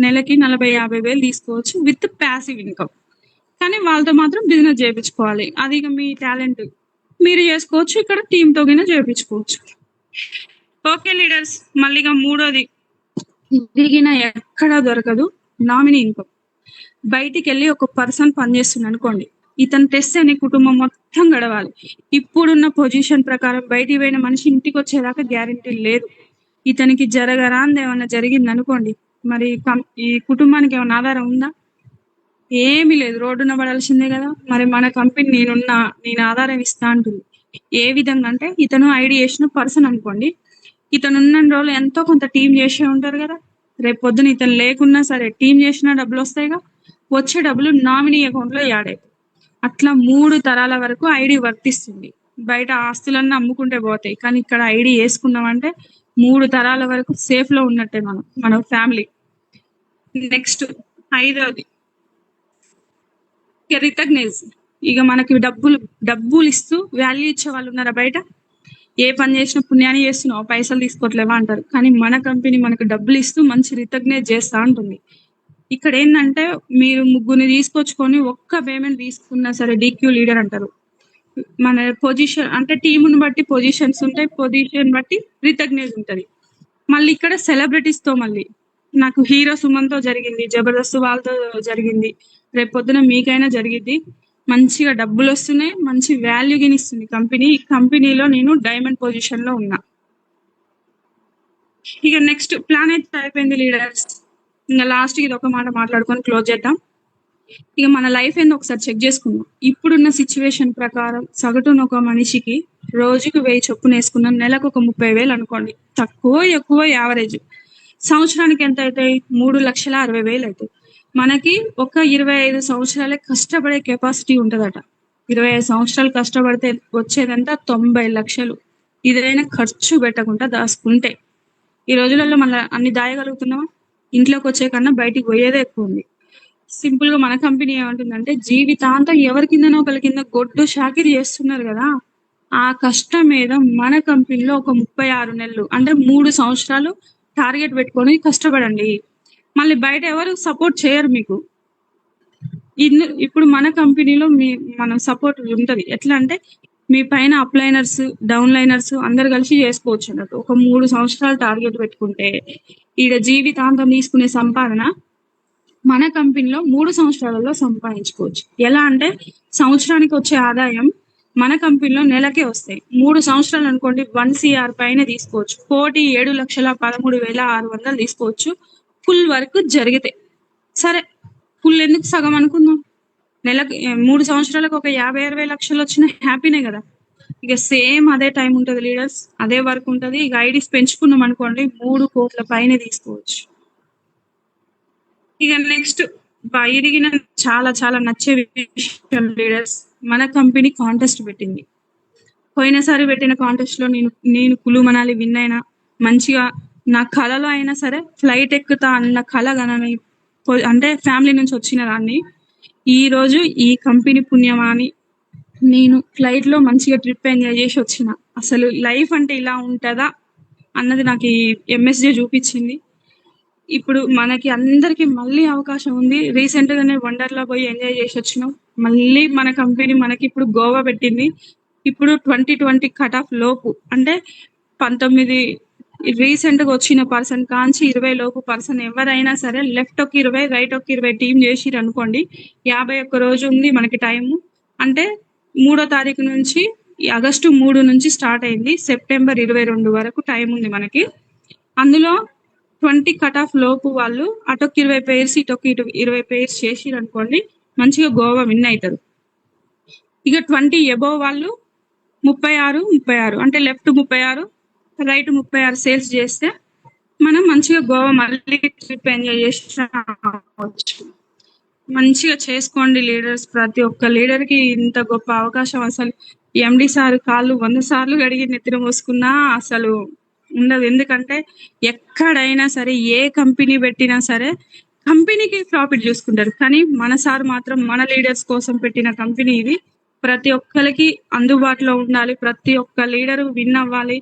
నెలకి 40,000-50,000 తీసుకోవచ్చు విత్ ప్యాసివ్ ఇన్కమ్. కానీ వాళ్ళతో మాత్రం బిజినెస్ చేయించుకోవాలి. అది ఇక మీ టాలెంట్, మీరు చేసుకోవచ్చు, ఇక్కడ టీంతో కింద చేయించుకోవచ్చు. ఓకే లీడర్స్, మళ్ళీగా మూడోది దిగిన ఎక్కడా దొరకదు నామినీ ఇన్కమ్. బయటికి వెళ్ళి ఒక పర్సన్ పనిచేస్తుంది అనుకోండి, ఇతను తెస్తేనే కుటుంబం మొత్తం గడవాలి. ఇప్పుడున్న పొజిషన్ ప్రకారం బయటికి పోయిన మనిషి ఇంటికి వచ్చేదాకా గ్యారెంటీ లేదు. ఇతనికి జరగరాంది ఏమన్నా జరిగిందనుకోండి, మరి ఈ కుటుంబానికి ఏమన్నా ఆధారం ఉందా? ఏమీ లేదు. రోడ్డున పడాల్సిందే కదా. మరి మన కంపెనీ నేను ఆధారం ఇస్తా అంటుంది. ఏ విధంగా అంటే, ఇతను ఐడి చేసిన పర్సన్ అనుకోండి, ఇతను ఉన్న రోజులు ఎంతో కొంత టీం చేసే ఉంటారు కదా. రేపు పొద్దున ఇతను లేకున్నా సరే టీం చేసినా డబ్బులు వస్తాయిగా. వచ్చే డబ్బులు నామినీ అకౌంట్ లో యాడ్ అవుతాయి. అట్లా 3 తరాల వరకు ఐడి వర్తిస్తుంది. బయట ఆస్తులన్నీ అమ్ముకుంటే పోతాయి, కానీ ఇక్కడ ఐడి వేసుకున్నామంటే 3 తరాల వరకు సేఫ్ లో ఉన్నట్టే మన ఫ్యామిలీ. Next 5వది recognise. ఇక మనకి డబ్బులు ఇస్తూ వాల్యూ ఇచ్చే వాళ్ళు ఉన్నారా బయట? ఏ పని చేసినా పుణ్యాన్ని చేస్తున్నావు, పైసలు తీసుకోవట్లేవా అంటారు. కానీ మన కంపెనీ మనకు డబ్బులు ఇస్తూ మంచి రికగ్నైజ్ చేస్తా ఉంటుంది. ఇక్కడ ఏంటంటే, మీరు ముగ్గురిని తీసుకొచ్చుకొని ఒక్క పేమెంట్ తీసుకున్నా సరే DQ లీడర్ అంటారు. మన పొజిషన్ అంటే టీముని బట్టి పొజిషన్స్ ఉంటాయి, పొజిషన్ బట్టి రికగ్నైజ్ ఉంటుంది. మళ్ళీ ఇక్కడ సెలబ్రిటీస్ తో మళ్ళీ నాకు హీరో సుమన్ తో జరిగింది, జబర్దస్త్ వాళ్ళతో జరిగింది, రేపు పొద్దున మీకైనా జరిగింది. మంచిగా డబ్బులు వస్తున్నాయి, మంచి వాల్యూ గినిస్తుంది కంపెనీ. ఈ కంపెనీలో నేను డైమండ్ పొజిషన్ లో ఉన్నా. ఇక నెక్స్ట్ ప్లాన్ అయితే అయిపోయింది లీడర్స్. ఇంకా లాస్ట్ ఇది ఒక మాట మాట్లాడుకొని క్లోజ్ చేద్దాం. ఇక మన లైఫ్ ఏందో ఒకసారి చెక్ చేసుకుందాం. ఇప్పుడున్న సిచ్యువేషన్ ప్రకారం సగటున ఒక మనిషికి రోజుకు 1000 చొప్పున వేసుకున్నాం, నెలకు ఒక 30,000 అనుకోండి. తక్కువ ఎక్కువ యావరేజ్. సంవత్సరానికి ఎంత అవుతాయి? 3,60,000 అవుతాయి. మనకి ఒక 25 సంవత్సరాలే కష్టపడే కెపాసిటీ ఉంటుందట. 25 సంవత్సరాలు కష్టపడితే వచ్చేదంతా 90 లక్షలు. ఇదైనా ఖర్చు పెట్టకుండా దాచుకుంటే. ఈ రోజులలో మన అన్ని దాయగలుగుతున్నావా? ఇంట్లోకి వచ్చే కన్నా బయటికి పోయేదే ఎక్కువ ఉంది. సింపుల్ గా మన కంపెనీ ఏమంటుందంటే, జీవితాంతం ఎవరి కిందనో ఒకరి కింద గొడ్డు షాకిరి చేస్తున్నారు కదా, ఆ కష్టం మీద మన కంపెనీలో ఒక 36 నెలలు అంటే 3 సంవత్సరాలు టార్గెట్ పెట్టుకొని కష్టపడండి. మళ్ళీ బయట ఎవరు సపోర్ట్ చేయరు మీకు. ఇప్పుడు మన కంపెనీలో మనం సపోర్ట్ ఉంటది. ఎట్లా అంటే, మీ పైన అప్లైనర్స్ డౌన్ లైనర్స్ అందరు కలిసి చేసుకోవచ్చు అన్నట్టు. ఒక 3 సంవత్సరాలు టార్గెట్ పెట్టుకుంటే ఈడ జీవితాంతం తీసుకునే సంపాదన మన కంపెనీలో 3 సంవత్సరాలలో సంపాదించుకోవచ్చు. ఎలా అంటే, సంవత్సరానికి వచ్చే ఆదాయం మన కంపెనీలో నెలకే వస్తాయి. 3 సంవత్సరాలు అనుకోండి, 1 CR పైన తీసుకోవచ్చు. 1,07,13,600 తీసుకోవచ్చు ఫుల్ వర్క్ జరిగితే. సరే, ఫుల్ ఎందుకు, సగం అనుకుందాం. నెలకు 3 సంవత్సరాలకు ఒక 50-60 లక్షలు వచ్చిన హ్యాపీనే కదా. ఇక సేమ్ అదే టైం ఉంటుంది లీడర్స్, అదే వర్క్ ఉంటుంది. ఇక ఐడీస్ పెంచుకున్నాం అనుకోండి, 3 కోట్ల పైన తీసుకోవచ్చు. ఇక నెక్స్ట్ ఇదిగిన చాలా చాలా నచ్చే విషయం లీడర్స్, మన కంపెనీ కాంటెస్ట్ పెట్టింది. పోయినసారి పెట్టిన కాంటెస్ట్ లో నేను కులు మనాలి విన్ అయినా, మంచిగా నా కళలో అయినా సరే ఫ్లైట్ ఎక్కుతా అన్న కళ గనని, అంటే ఫ్యామిలీ నుంచి వచ్చిన దాన్ని. ఈ రోజు ఈ కంపెనీ పుణ్యమాని నేను ఫ్లైట్ లో మంచిగా ట్రిప్ ఎంజాయ్ చేసి వచ్చిన. అసలు లైఫ్ అంటే ఇలా ఉంటుందా అన్నది నాకు ఈ MSJ చూపించింది. ఇప్పుడు మనకి అందరికి మళ్ళీ అవకాశం ఉంది. రీసెంట్ గానే వండర్లా పోయి ఎంజాయ్ చేసి వచ్చినాం. మళ్ళీ మన కంపెనీ మనకి ఇప్పుడు గోవా పెట్టింది. ఇప్పుడు 2020 కట్ ఆఫ్ లోపు, అంటే 19 రీసెంట్ గా వచ్చిన పర్సన్ కాంచి 20 లోపు పర్సన్ ఎవరైనా సరే లెఫ్ట్ ఒక 20 రైట్ ఒక 20 టీం చేసిరు అనుకోండి, 51 రోజు ఉంది మనకి టైము. అంటే 3వ తారీఖు నుంచి, ఆగస్టు 3 నుంచి స్టార్ట్ అయింది, సెప్టెంబర్ 22 వరకు టైం ఉంది మనకి. అందులో 20 కట్ ఆఫ్ లోపు వాళ్ళు అటొక 20 పేర్స్ ఇటొక 20 పేర్స్ చేసిరు అనుకోండి, మంచిగా గోవా విన్ అవుతారు. ఇక 20 ఎబోవ్ వాళ్ళు 36 అంటే లెఫ్ట్ 36 రైట్ 36 సేల్స్ చేస్తే మనం మంచిగా గోవా మళ్ళీ ట్రిప్ ఎంజాయ్ చేసి రావచ్చు. మంచిగా చేసుకోండి లీడర్స్. ప్రతి ఒక్క లీడర్ కి ఇంత గొప్ప అవకాశం అసలు MD సార్ కాళ్ళు 100 సార్లు కడిగి నెత్తిన మోసుకున్నా అసలు ఉండదు. ఎందుకంటే ఎక్కడైనా సరే ఏ కంపెనీ పెట్టినా సరే కంపెనీకి ప్రాఫిట్ చూసుకుంటారు, కానీ మన సార్ మాత్రం మన లీడర్స్ కోసం పెట్టిన కంపెనీ ఇది. ప్రతి ఒక్కరికి అందుబాటులో ఉండాలి, ప్రతి ఒక్క లీడర్ విన్ అవ్వాలి,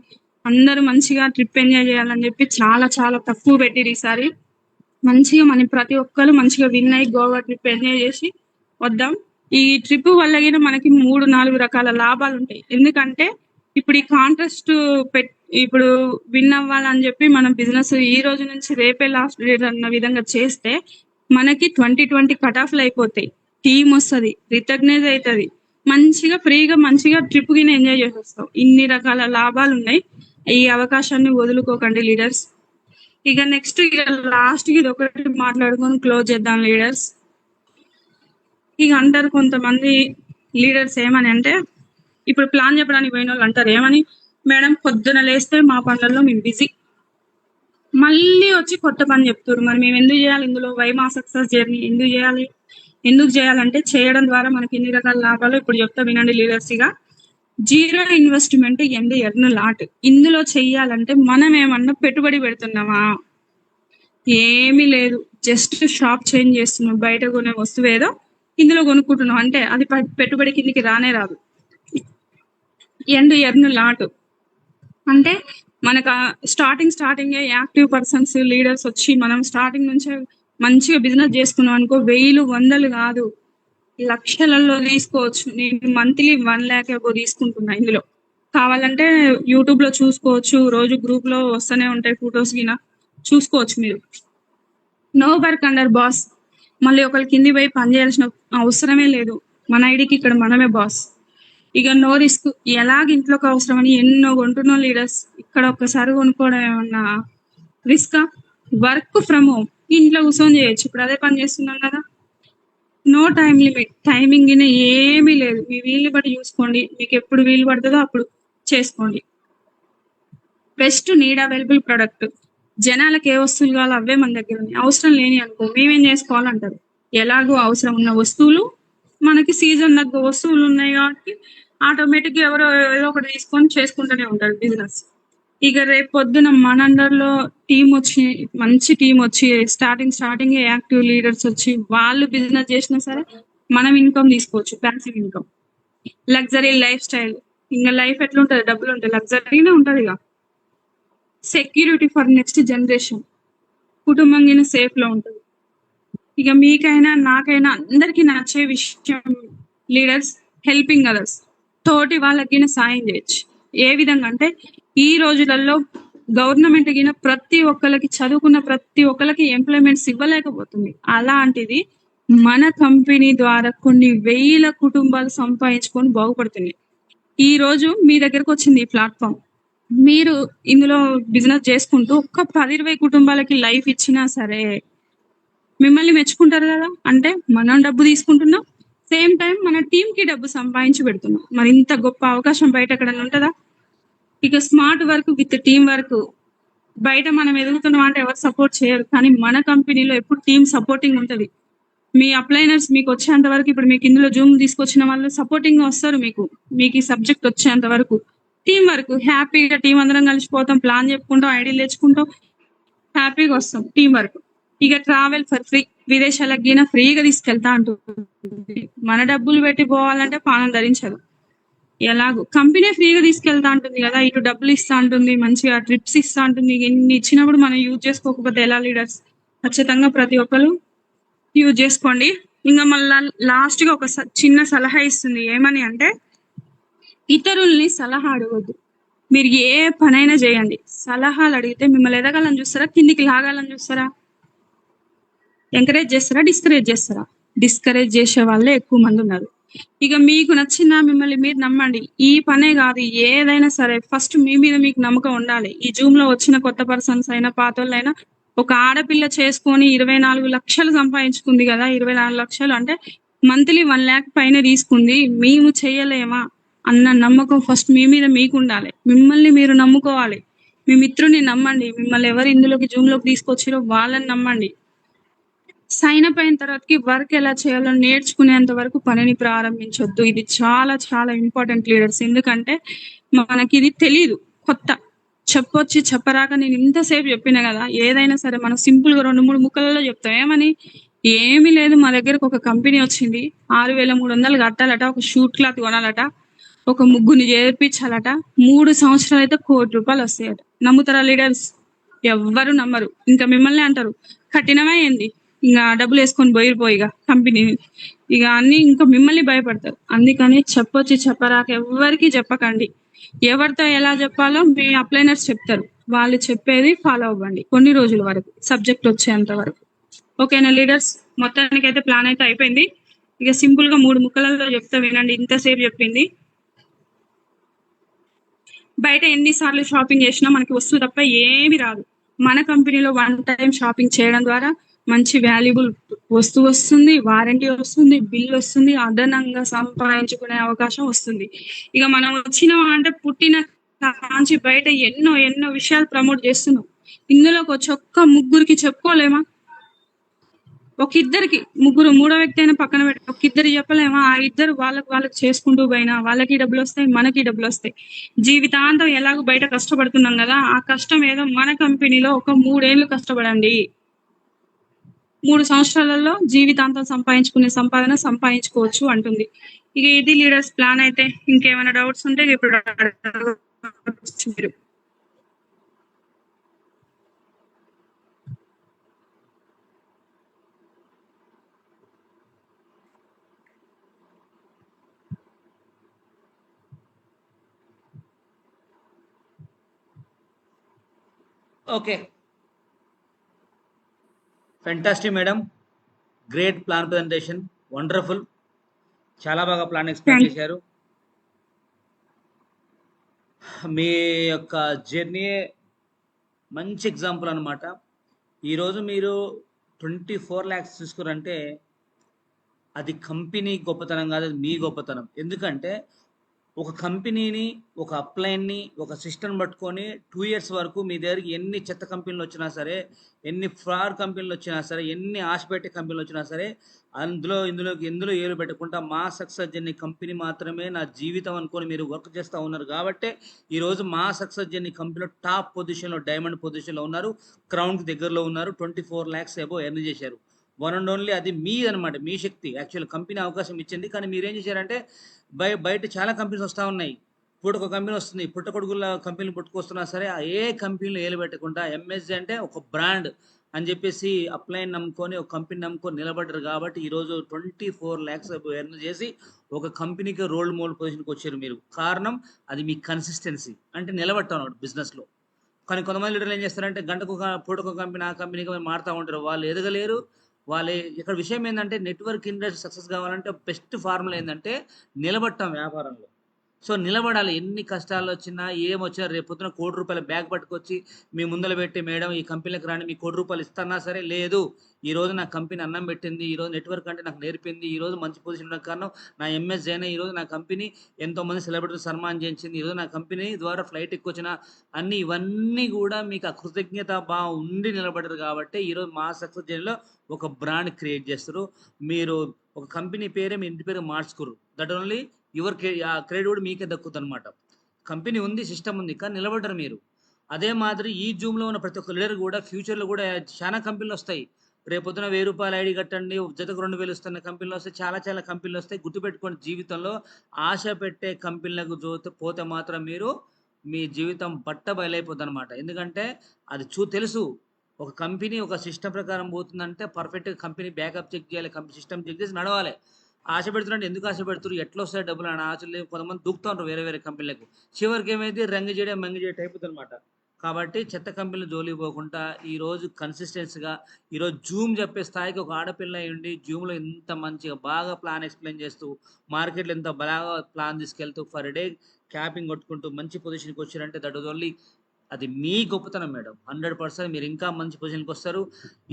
అందరూ మంచిగా ట్రిప్ ఎంజాయ్ చేయాలని చెప్పి చాలా చాలా తక్కువ పెట్టిరు ఈసారి. మంచిగా మనం ప్రతి ఒక్కరు మంచిగా విన్ అయ్యి గోవా ట్రిప్ ఎంజాయ్ చేసి వద్దాం. ఈ ట్రిప్ వల్ల మనకి 3-4 రకాల లాభాలు ఉంటాయి. ఎందుకంటే ఇప్పుడు ఈ కాంటెస్ట్ ఇప్పుడు విన్ అవ్వాలని చెప్పి మనం బిజినెస్ ఈ రోజు నుంచి రేపే లాస్ట్ డేట్ అన్న విధంగా చేస్తే మనకి 2020 కట్ ఆఫ్లు అయిపోతాయి. టీం వస్తుంది, రికగ్నైజ్ అవుతుంది, మంచిగా ఫ్రీగా మంచిగా ట్రిప్ కి ఎంజాయ్ చేసి వస్తావు. ఇన్ని రకాల లాభాలు ఉన్నాయి. ఈ అవకాశాన్ని వదులుకోకండి లీడర్స్. ఇక నెక్స్ట్ ఇక లాస్ట్ ఇది ఒకటి మాట్లాడుకొని క్లోజ్ చేద్దాం లీడర్స్. ఇక అంటారు కొంతమంది లీడర్స్ ఏమని అంటే, ఇప్పుడు ప్లాన్ చెప్పడానికి పోయిన వాళ్ళు అంటారు ఏమని, మేడం పొద్దున లేస్తే మా పనులలో మేము బిజీ, మళ్ళీ వచ్చి కొత్త పని చెప్తారు. మరి మేము ఎందుకు చేయాలి ఇందులో? వై మా సక్సెస్ జర్నీ ఎందుకు చేయాలంటే చేయడం ద్వారా మనకి ఎన్ని రకాల లాభాలు ఇప్పుడు చెప్తా వినండి లీడర్స్. ఇక జీరో ఇన్వెస్ట్మెంట్ ఎందు ఎర్న్ లాట్. ఇందులో చెయ్యాలంటే మనం ఏమన్నా పెట్టుబడి పెడుతున్నామా? ఏమీ లేదు. జస్ట్ షాప్ చేంజ్ చేస్తున్నాం, బయట కొనే వస్తువు ఏదో ఇందులో కొనుక్కుంటున్నాం, అంటే అది పెట్టుబడి కిందికి రానే రాదు. ఎండ్ ఎర్న్ లాట్ అంటే మనకు స్టార్టింగ్ యాక్టివ్ పర్సన్స్ లీడర్స్ వచ్చి మనం స్టార్టింగ్ నుంచే మంచిగా బిజినెస్ చేసుకున్నాం అనుకో, 1000 100 కాదు, లక్షలలో తీసుకోవచ్చు. నేను మంత్లీ 1 lakh తీసుకుంటున్నా. ఇందులో కావాలంటే యూట్యూబ్ లో చూసుకోవచ్చు, రోజు గ్రూప్ లో వస్తూనే ఉంటాయి ఫొటోస్ గిన, చూసుకోవచ్చు మీరు. No work under boss. మళ్ళీ ఒకరి కింది పోయి పని చేయాల్సిన అవసరమే లేదు. మన ఐడికి ఇక్కడ మనమే బాస్. ఇక నో రిస్క్. ఎలాగ ఇంట్లోకి అవసరమని ఎన్నో కొంటున్నాం లీడర్స్. ఇక్కడ ఒక్కసారి కొనుక్కోవడం ఏమన్నా రిస్కా? వర్క్ ఫ్రమ్ హోమ్, ఇంట్లో కూర్చొని చేయొచ్చు. ఇప్పుడు అదే పని చేస్తున్నాం కదా. No time limit. టైమింగ్ ఏమీ లేదు. మీ వీలు బట్టి చూసుకోండి, మీకు ఎప్పుడు వీలు పడుతుందో అప్పుడు చేసుకోండి. Best need available product. జనాలకు ఏ వస్తువులు కావాలో అవే మన దగ్గర ఉన్నాయి. అవసరం లేని అనుకో మేమేం చేసుకోవాలంటారు. ఎలాగో అవసరం ఉన్న వస్తువులు, మనకి సీజన్ తగ్గ వస్తువులు ఉన్నాయి కాబట్టి ఆటోమేటిక్ గా ఎవరో ఏదో ఒకటి తీసుకొని చేసుకుంటూనే ఉంటారు బిజినెస్. ఇక రేపు పొద్దున మన అండర్లో టీం వచ్చి, మంచి టీం వచ్చి, స్టార్టింగ్ యాక్టివ్ లీడర్స్ వచ్చి వాళ్ళు బిజినెస్ చేసినా సరే మనం ఇన్కమ్ తీసుకోవచ్చు, passive income. Luxury life style. ఇంకా లైఫ్ ఎట్లుంటది? డబ్బులు ఉంటాయి, లగ్జరీనే ఉంటది. ఇక సెక్యూరిటీ ఫర్ నెక్స్ట్ జనరేషన్. కుటుంబం కింద సేఫ్ లో ఉంటుంది. ఇక మీకైనా నాకైనా అందరికి నచ్చే విషయం లీడర్స్, హెల్పింగ్ అదర్స్. తోటి వాళ్ళకి సాయం చేయొచ్చు. ఏ విధంగా అంటే, ఈ రోజులలో గవర్నమెంట్ కింద ప్రతి ఒక్కరికి, చదువుకున్న ప్రతి ఒక్కరికి ఎంప్లాయ్మెంట్స్ ఇవ్వలేకపోతుంది. అలాంటిది మన కంపెనీ ద్వారా కొన్ని 1000 కుటుంబాలు సంపాదించుకొని బాగుపడుతున్నాయి. ఈ రోజు మీ దగ్గరకు వచ్చింది ఈ ప్లాట్ఫామ్. మీరు ఇందులో బిజినెస్ చేసుకుంటూ ఒక్క 10-20 కుటుంబాలకి లైఫ్ ఇచ్చినా సరే మిమ్మల్ని మెచ్చుకుంటారు కదా. అంటే మనం డబ్బు తీసుకుంటున్నాం, సేమ్ టైం మన టీం కి డబ్బు సంపాదించి పెడుతున్నాం. మరి ఇంత గొప్ప అవకాశం బయట ఎక్కడైనా ఉంటుందా? ఇక smart work with team work. బయట మనం ఎదుగుతున్నాం అంటే ఎవరు సపోర్ట్ చేయరు, కానీ మన కంపెనీలో ఎప్పుడు టీం సపోర్టింగ్ ఉంటుంది. మీ అప్లైనర్స్ మీకు వచ్చేంత వరకు, ఇప్పుడు మీకు ఇందులో జూమ్ తీసుకొచ్చిన వాళ్ళు సపోర్టింగ్ గా వస్తారు. మీకు ఈ సబ్జెక్ట్ వచ్చేంత వరకు టీం వర్క్, హ్యాపీగా టీం అందరం కలిసిపోతాం, ప్లాన్ చెప్పుకుంటాం, ఐడియాలు తెచ్చుకుంటాం, హ్యాపీగా వస్తాం. Team work. ఇక ట్రావెల్ ఫర్ ఫ్రీ. విదేశాలకు గిన ఫ్రీగా తీసుకెళ్తా అంటుంది. మన డబ్బులు పెట్టి పోవాలంటే పానం ధరించదు. ఎలాగో కంపెనీ ఫ్రీగా తీసుకెళ్తా ఉంటుంది కదా, ఇటు డబ్బులు ఇస్తా ఉంటుంది, మంచిగా ట్రిప్స్ ఇస్తా ఉంటుంది. ఇన్ని ఇచ్చినప్పుడు మనం యూజ్ చేసుకోకపోతే ఎలా లీడర్స్? ఖచ్చితంగా ప్రతి ఒక్కరు యూజ్ చేసుకోండి. ఇంకా మళ్ళా లాస్ట్ గా ఒక చిన్న సలహా ఇస్తుంది. ఏమని అంటే, ఇతరుల్ని సలహా అడగొద్దు. మీరు ఏ పనైనా చేయండి, సలహాలు అడిగితే మిమ్మల్ని ఎదగాలని చూస్తారా, కిందికి లాగాలని చూస్తారా? ఎంకరేజ్ చేస్తారా, డిస్కరేజ్ చేస్తారా? డిస్కరేజ్ చేసే వాళ్ళే ఎక్కువ మంది ఉన్నారు. ఇక మీకు నచ్చిన మిమ్మల్ని మీరు నమ్మండి. ఈ పనే కాదు, ఏదైనా సరే ఫస్ట్ మీ మీద మీకు నమ్మకం ఉండాలి. ఈ జూమ్ లో వచ్చిన కొత్త పర్సన్స్ అయినా పాతోళ్ళైనా, ఒక ఆడపిల్ల చేసుకొని 24 లక్షలు సంపాదించుకుంది కదా. 24 లక్షలు అంటే మంత్లీ 1 lakh పైన తీసుకుంది. మేము చేయలేమా అన్న నమ్మకం ఫస్ట్ మీ మీద మీకు ఉండాలి. మిమ్మల్ని మీరు నమ్ముకోవాలి. మీ మిత్రుని నమ్మండి. మిమ్మల్ని ఎవరు ఇందులోకి జూమ్ లోకి తీసుకొచ్చిరో వాళ్ళని నమ్మండి. సైన్ అప్ అయిన తర్వాతకి వర్క్ ఎలా చేయాలో నేర్చుకునేంత వరకు పనిని ప్రారంభించొద్దు. ఇది చాలా చాలా ఇంపార్టెంట్ లీడర్స్. ఎందుకంటే మనకి ఇది తెలీదు, కొత్త. చెప్పొచ్చి చెప్పరాక నేను ఇంతసేపు చెప్పినా కదా. ఏదైనా సరే మనం సింపుల్ గా 2-3 ముక్కలలో చెప్తాం. ఏమని? ఏమీ లేదు, మా దగ్గరకు ఒక కంపెనీ వచ్చింది, 6300 కట్టాలట, ఒక షూట్ క్లాత్ కొనాలట, ఒక ముగ్గుని చేర్పించాలట, 3 సంవత్సరాలు అయితే ₹1 కోటి వస్తాయట. నమ్ముతారా లీడర్స్? ఎవ్వరు నమ్మరు. ఇంకా మిమ్మల్ని అంటారు, కఠినమే ఏంది, ఇంకా డబ్బులు వేసుకొని పోయిగా కంపెనీ, ఇక అన్ని ఇంకా మిమ్మల్ని భయపడతారు. అందుకని చెప్పొచ్చి చెప్పరాక ఎవరికి చెప్పకండి. ఎవరితో ఎలా చెప్పాలో మీ అప్లైనర్స్ చెప్తారు. వాళ్ళు చెప్పేది ఫాలో అవ్వండి కొన్ని రోజుల వరకు, సబ్జెక్ట్ వచ్చేంత వరకు. ఓకేనా లీడర్స్? మొత్తానికి అయితే ప్లాన్ అయితే అయిపోయింది. ఇక సింపుల్ గా 3 ముక్కలలో చెప్తా వినండి. ఇంతసేపు చెప్పింది. బయట ఎన్నిసార్లు షాపింగ్ చేసినా మనకి వస్తువు తప్ప ఏమి రాదు. మన కంపెనీలో వన్ టైం షాపింగ్ చేయడం ద్వారా మంచి వాల్యుబుల్ వస్తువు వస్తుంది, వారంటీ వస్తుంది, బిల్ వస్తుంది, అదనంగా సంపాదించుకునే అవకాశం వస్తుంది. ఇక మనం వచ్చినాం అంటే పుట్టిన కాంచి బయట ఎన్నో ఎన్నో విషయాలు ప్రమోట్ చేస్తున్నాం. ఇందులోకి వచ్చి ఒక్క ముగ్గురికి చెప్పుకోలేమా? ఒక ఇద్దరికి, ముగ్గురు, మూడో వ్యక్తి అయినా పక్కన పెట్టి ఒక ఇద్దరు చెప్పలేమా? ఆ ఇద్దరు వాళ్ళకి చేసుకుంటూ పోయినా వాళ్ళకి డబ్బులు వస్తాయి, మనకి డబ్బులు వస్తాయి. జీవితాంతం ఎలాగో బయట కష్టపడుతున్నాం కదా, ఆ కష్టం ఏదో మన కంపెనీలో ఒక 3 ఏళ్ళు కష్టపడండి. 3 సంవత్సరాలలో జీవితాంతం సంపాదించుకునే సంపాదన సంపాదించుకోవచ్చు అంటుంది. ఇక ఇది లీడర్స్ ప్లాన్. అయితే ఇంకేమైనా డౌట్స్ ఉంటే ఇప్పుడు అడగవచ్చు మీరు. Okay, fantastic madam, great plan presentation, wonderful, చాలా బాగా ప్లాన్ ఎక్స్ప్లెయిన్ చేశారు. మీ యొక్క జర్నీ మంచి ఎగ్జాంపుల్ అనమాట. ఈరోజు మీరు 24 lakhs తీసుకురంటే అది కంపెనీ గొప్పతనం కాదు, అది మీ గొప్పతనం. ఎందుకంటే ఒక కంపెనీని, ఒక అప్లైన్ని, ఒక సిస్టమ్ పట్టుకొని 2 years వరకు మీ దగ్గరికి ఎన్ని చెత్త కంపెనీలు వచ్చినా సరే, ఎన్ని ఫ్రాడ్ కంపెనీలు వచ్చినా సరే, ఎన్ని ఆశ పెట్టే కంపెనీలు వచ్చినా సరే, ఎందులో ఏలు పెట్టకుండా మా సక్సెస్ జర్నీ కంపెనీ మాత్రమే నా జీవితం అనుకొని మీరు వర్క్ చేస్తూ ఉన్నారు. కాబట్టి ఈరోజు మా సక్సెస్ జర్నీ కంపెనీలో టాప్ పొజిషన్లో, డైమండ్ పొజిషన్లో ఉన్నారు, క్రౌన్కి దగ్గరలో ఉన్నారు, 24 lakhs అబోవ్ ఎర్న్ చేశారు. వన్ అండ్ ఓన్లీ అది మీ అనమాట, మీ శక్తి. యాక్చువల్ కంపెనీ అవకాశం ఇచ్చింది, కానీ మీరేం చేశారంటే బయట చాలా కంపెనీస్ వస్తూ ఉన్నాయి. ఒక కంపెనీ వస్తుంది, పుట్టకొడుకుల కంపెనీలు పుట్టుకొస్తున్నా సరే ఏ కంపెనీలు ఏలు పెట్టకుండా ఎంఎస్జీ అంటే ఒక బ్రాండ్ అని చెప్పేసి అప్లైన్ నమ్ముకొని, ఒక కంపెనీ నమ్ముకొని నిలబడ్డారు. కాబట్టి ఈరోజు 24 lakhs ఎర్న్ చేసి ఒక కంపెనీకి రోల్ మోడల్ పొజిషన్కి వచ్చారు మీరు. కారణం అది మీ కన్సిస్టెన్సీ, అంటే నిలబడతాం బిజినెస్లో. కానీ కొంతమంది లీడర్లు ఏం చేస్తారంటే గంటకు పూటకు కంపెనీ, ఆ కంపెనీకి మారుతూ ఉంటారు. వాళ్ళు ఎదగలేరు. వాళ్ళే ఇక్కడ విషయం ఏంటంటే నెట్వర్క్ ఇండస్ట్రీ సక్సెస్ కావాలంటే బెస్ట్ ఫార్ములా ఏంటంటే నిలబడటం వ్యాపారంలో. సో నిలబడాలి. ఎన్ని కష్టాలు వచ్చినా ఏమొచ్చినా రేపు పొద్దున ₹1,00,00,000 బ్యాగ్ పట్టుకొచ్చి మీ ముందర పెట్టి, మేడం ఈ కంపెనీలకు రాండి మీకు ₹1,00,00,000 ఇస్తానా సరే, లేదు ఈరోజు నా కంపెనీ అన్నం పెట్టింది, ఈరోజు నెట్వర్క్ అంటే నాకు నేర్పింది, ఈరోజు మంచి పొజిషన్ ఉన్న కారణం నా ఎంఎస్ అయినా, ఈరోజు నా కంపెనీ ఎంతోమంది సెలబ్రిటీలు సన్మానం చేయించింది, ఈరోజు నా కంపెనీ ద్వారా ఫ్లైట్ ఎక్కువచ్చిన అన్ని, ఇవన్నీ కూడా మీకు ఆ కృతజ్ఞత భావం ఉండి నిలబడరు. కాబట్టి ఈరోజు మా సక్సెస్ జర్నీలో ఒక బ్రాండ్ క్రియేట్ చేస్తారు. మీరు ఒక కంపెనీ పేరే మీ ఇంటి పేరు మార్చుకోరు. దట్ ఓన్లీ యువర్ ఆ క్రెడిట్ కూడా మీకే దక్కుతుంది అనమాట. కంపెనీ ఉంది, సిస్టమ్ ఉంది, కానీ నిలబడ్డారు మీరు. అదే మాదిరి ఈ జూమ్లో ఉన్న ప్రతి ఒక్క లీడర్ కూడా ఫ్యూచర్లో కూడా చాలా కంపెనీలు వస్తాయి. రేపొద్దున ₹1000 ఐడి కట్టండి, జతకు 2000 వస్తున్న కంపెనీలు వస్తాయి, చాలా చాలా కంపెనీలు వస్తాయి. గుర్తుపెట్టుకోండి, జీవితంలో ఆశ పెట్టే కంపెనీలకు పోతే మాత్రం మీరు మీ జీవితం బట్ట బయలైపోద్ది అనమాట. ఎందుకంటే అది తెలుసు, ఒక కంపెనీ ఒక సిస్టమ్ ప్రకారం పోతుందంటే పర్ఫెక్ట్గా కంపెనీ బ్యాకప్ చెక్ చేయాలి, కంపెనీ సిస్టమ్ చెక్ చేసి నడవాలి. ఆశ పెడుతున్నాడు, ఎందుకు ఆశ పెడుతున్నారు, ఎట్లా వస్తాయి డబ్బులు అని ఆశలు లేవు. కొంతమంది దూకుతుంటారు వేరే వేరే కంపెనీలకు, చివరికి ఏమైతే రంగు చేయడం మంగు చేయడం అయిపోతుంది అనమాట. కాబట్టి చెత్త కంపెనీలు జోలికి పోకుండా ఈరోజు కన్సిస్టెన్సీగా, ఈరోజు జూమ్ చెప్పే స్థాయికి ఒక ఆడపిల్ల అయ్యండి జూమ్లో ఇంత మంచిగా బాగా ప్లాన్ ఎక్స్ప్లెయిన్ చేస్తూ, మార్కెట్లో ఎంత బాగా ప్లాన్ తీసుకెళ్తూ, ఫర్ డే క్యాపింగ్ కొట్టుకుంటూ మంచి పొజిషన్కి వచ్చారంటే దట్ వాజ్ ఓన్లీ అది మీ గొప్పతనం మేడం. 100% మీరు ఇంకా మంచి పొజిషన్కి వస్తారు.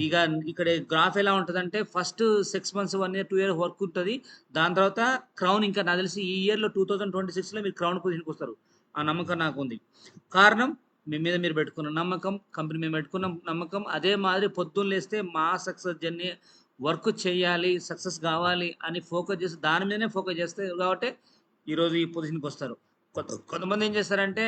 ఇక ఇక్కడ గ్రాఫ్ ఎలా ఉంటుందంటే first 6 months, 1 year, 2 year work ఉంటుంది. దాని తర్వాత క్రౌన్, ఇంకా నాకు తెలిసి ఈ ఇయర్లో 2026లో మీరు క్రౌన్ పొజిషన్కి వస్తారు. ఆ నమ్మకం నాకు ఉంది. కారణం మీ మీద మీరు పెట్టుకున్న నమ్మకం, కంపెనీ మీద పెట్టుకున్న నమ్మకం. అదే మాదిరి పొద్దున్న లేస్తే మా సక్సెస్ జర్నీ వర్క్ చేయాలి, సక్సెస్ కావాలి అని ఫోకస్ చేసి దాని మీదనే ఫోకస్ చేస్తారు. కాబట్టి ఈరోజు ఈ పొజిషన్కి వస్తారు. కొంతమంది ఏం చేస్తారంటే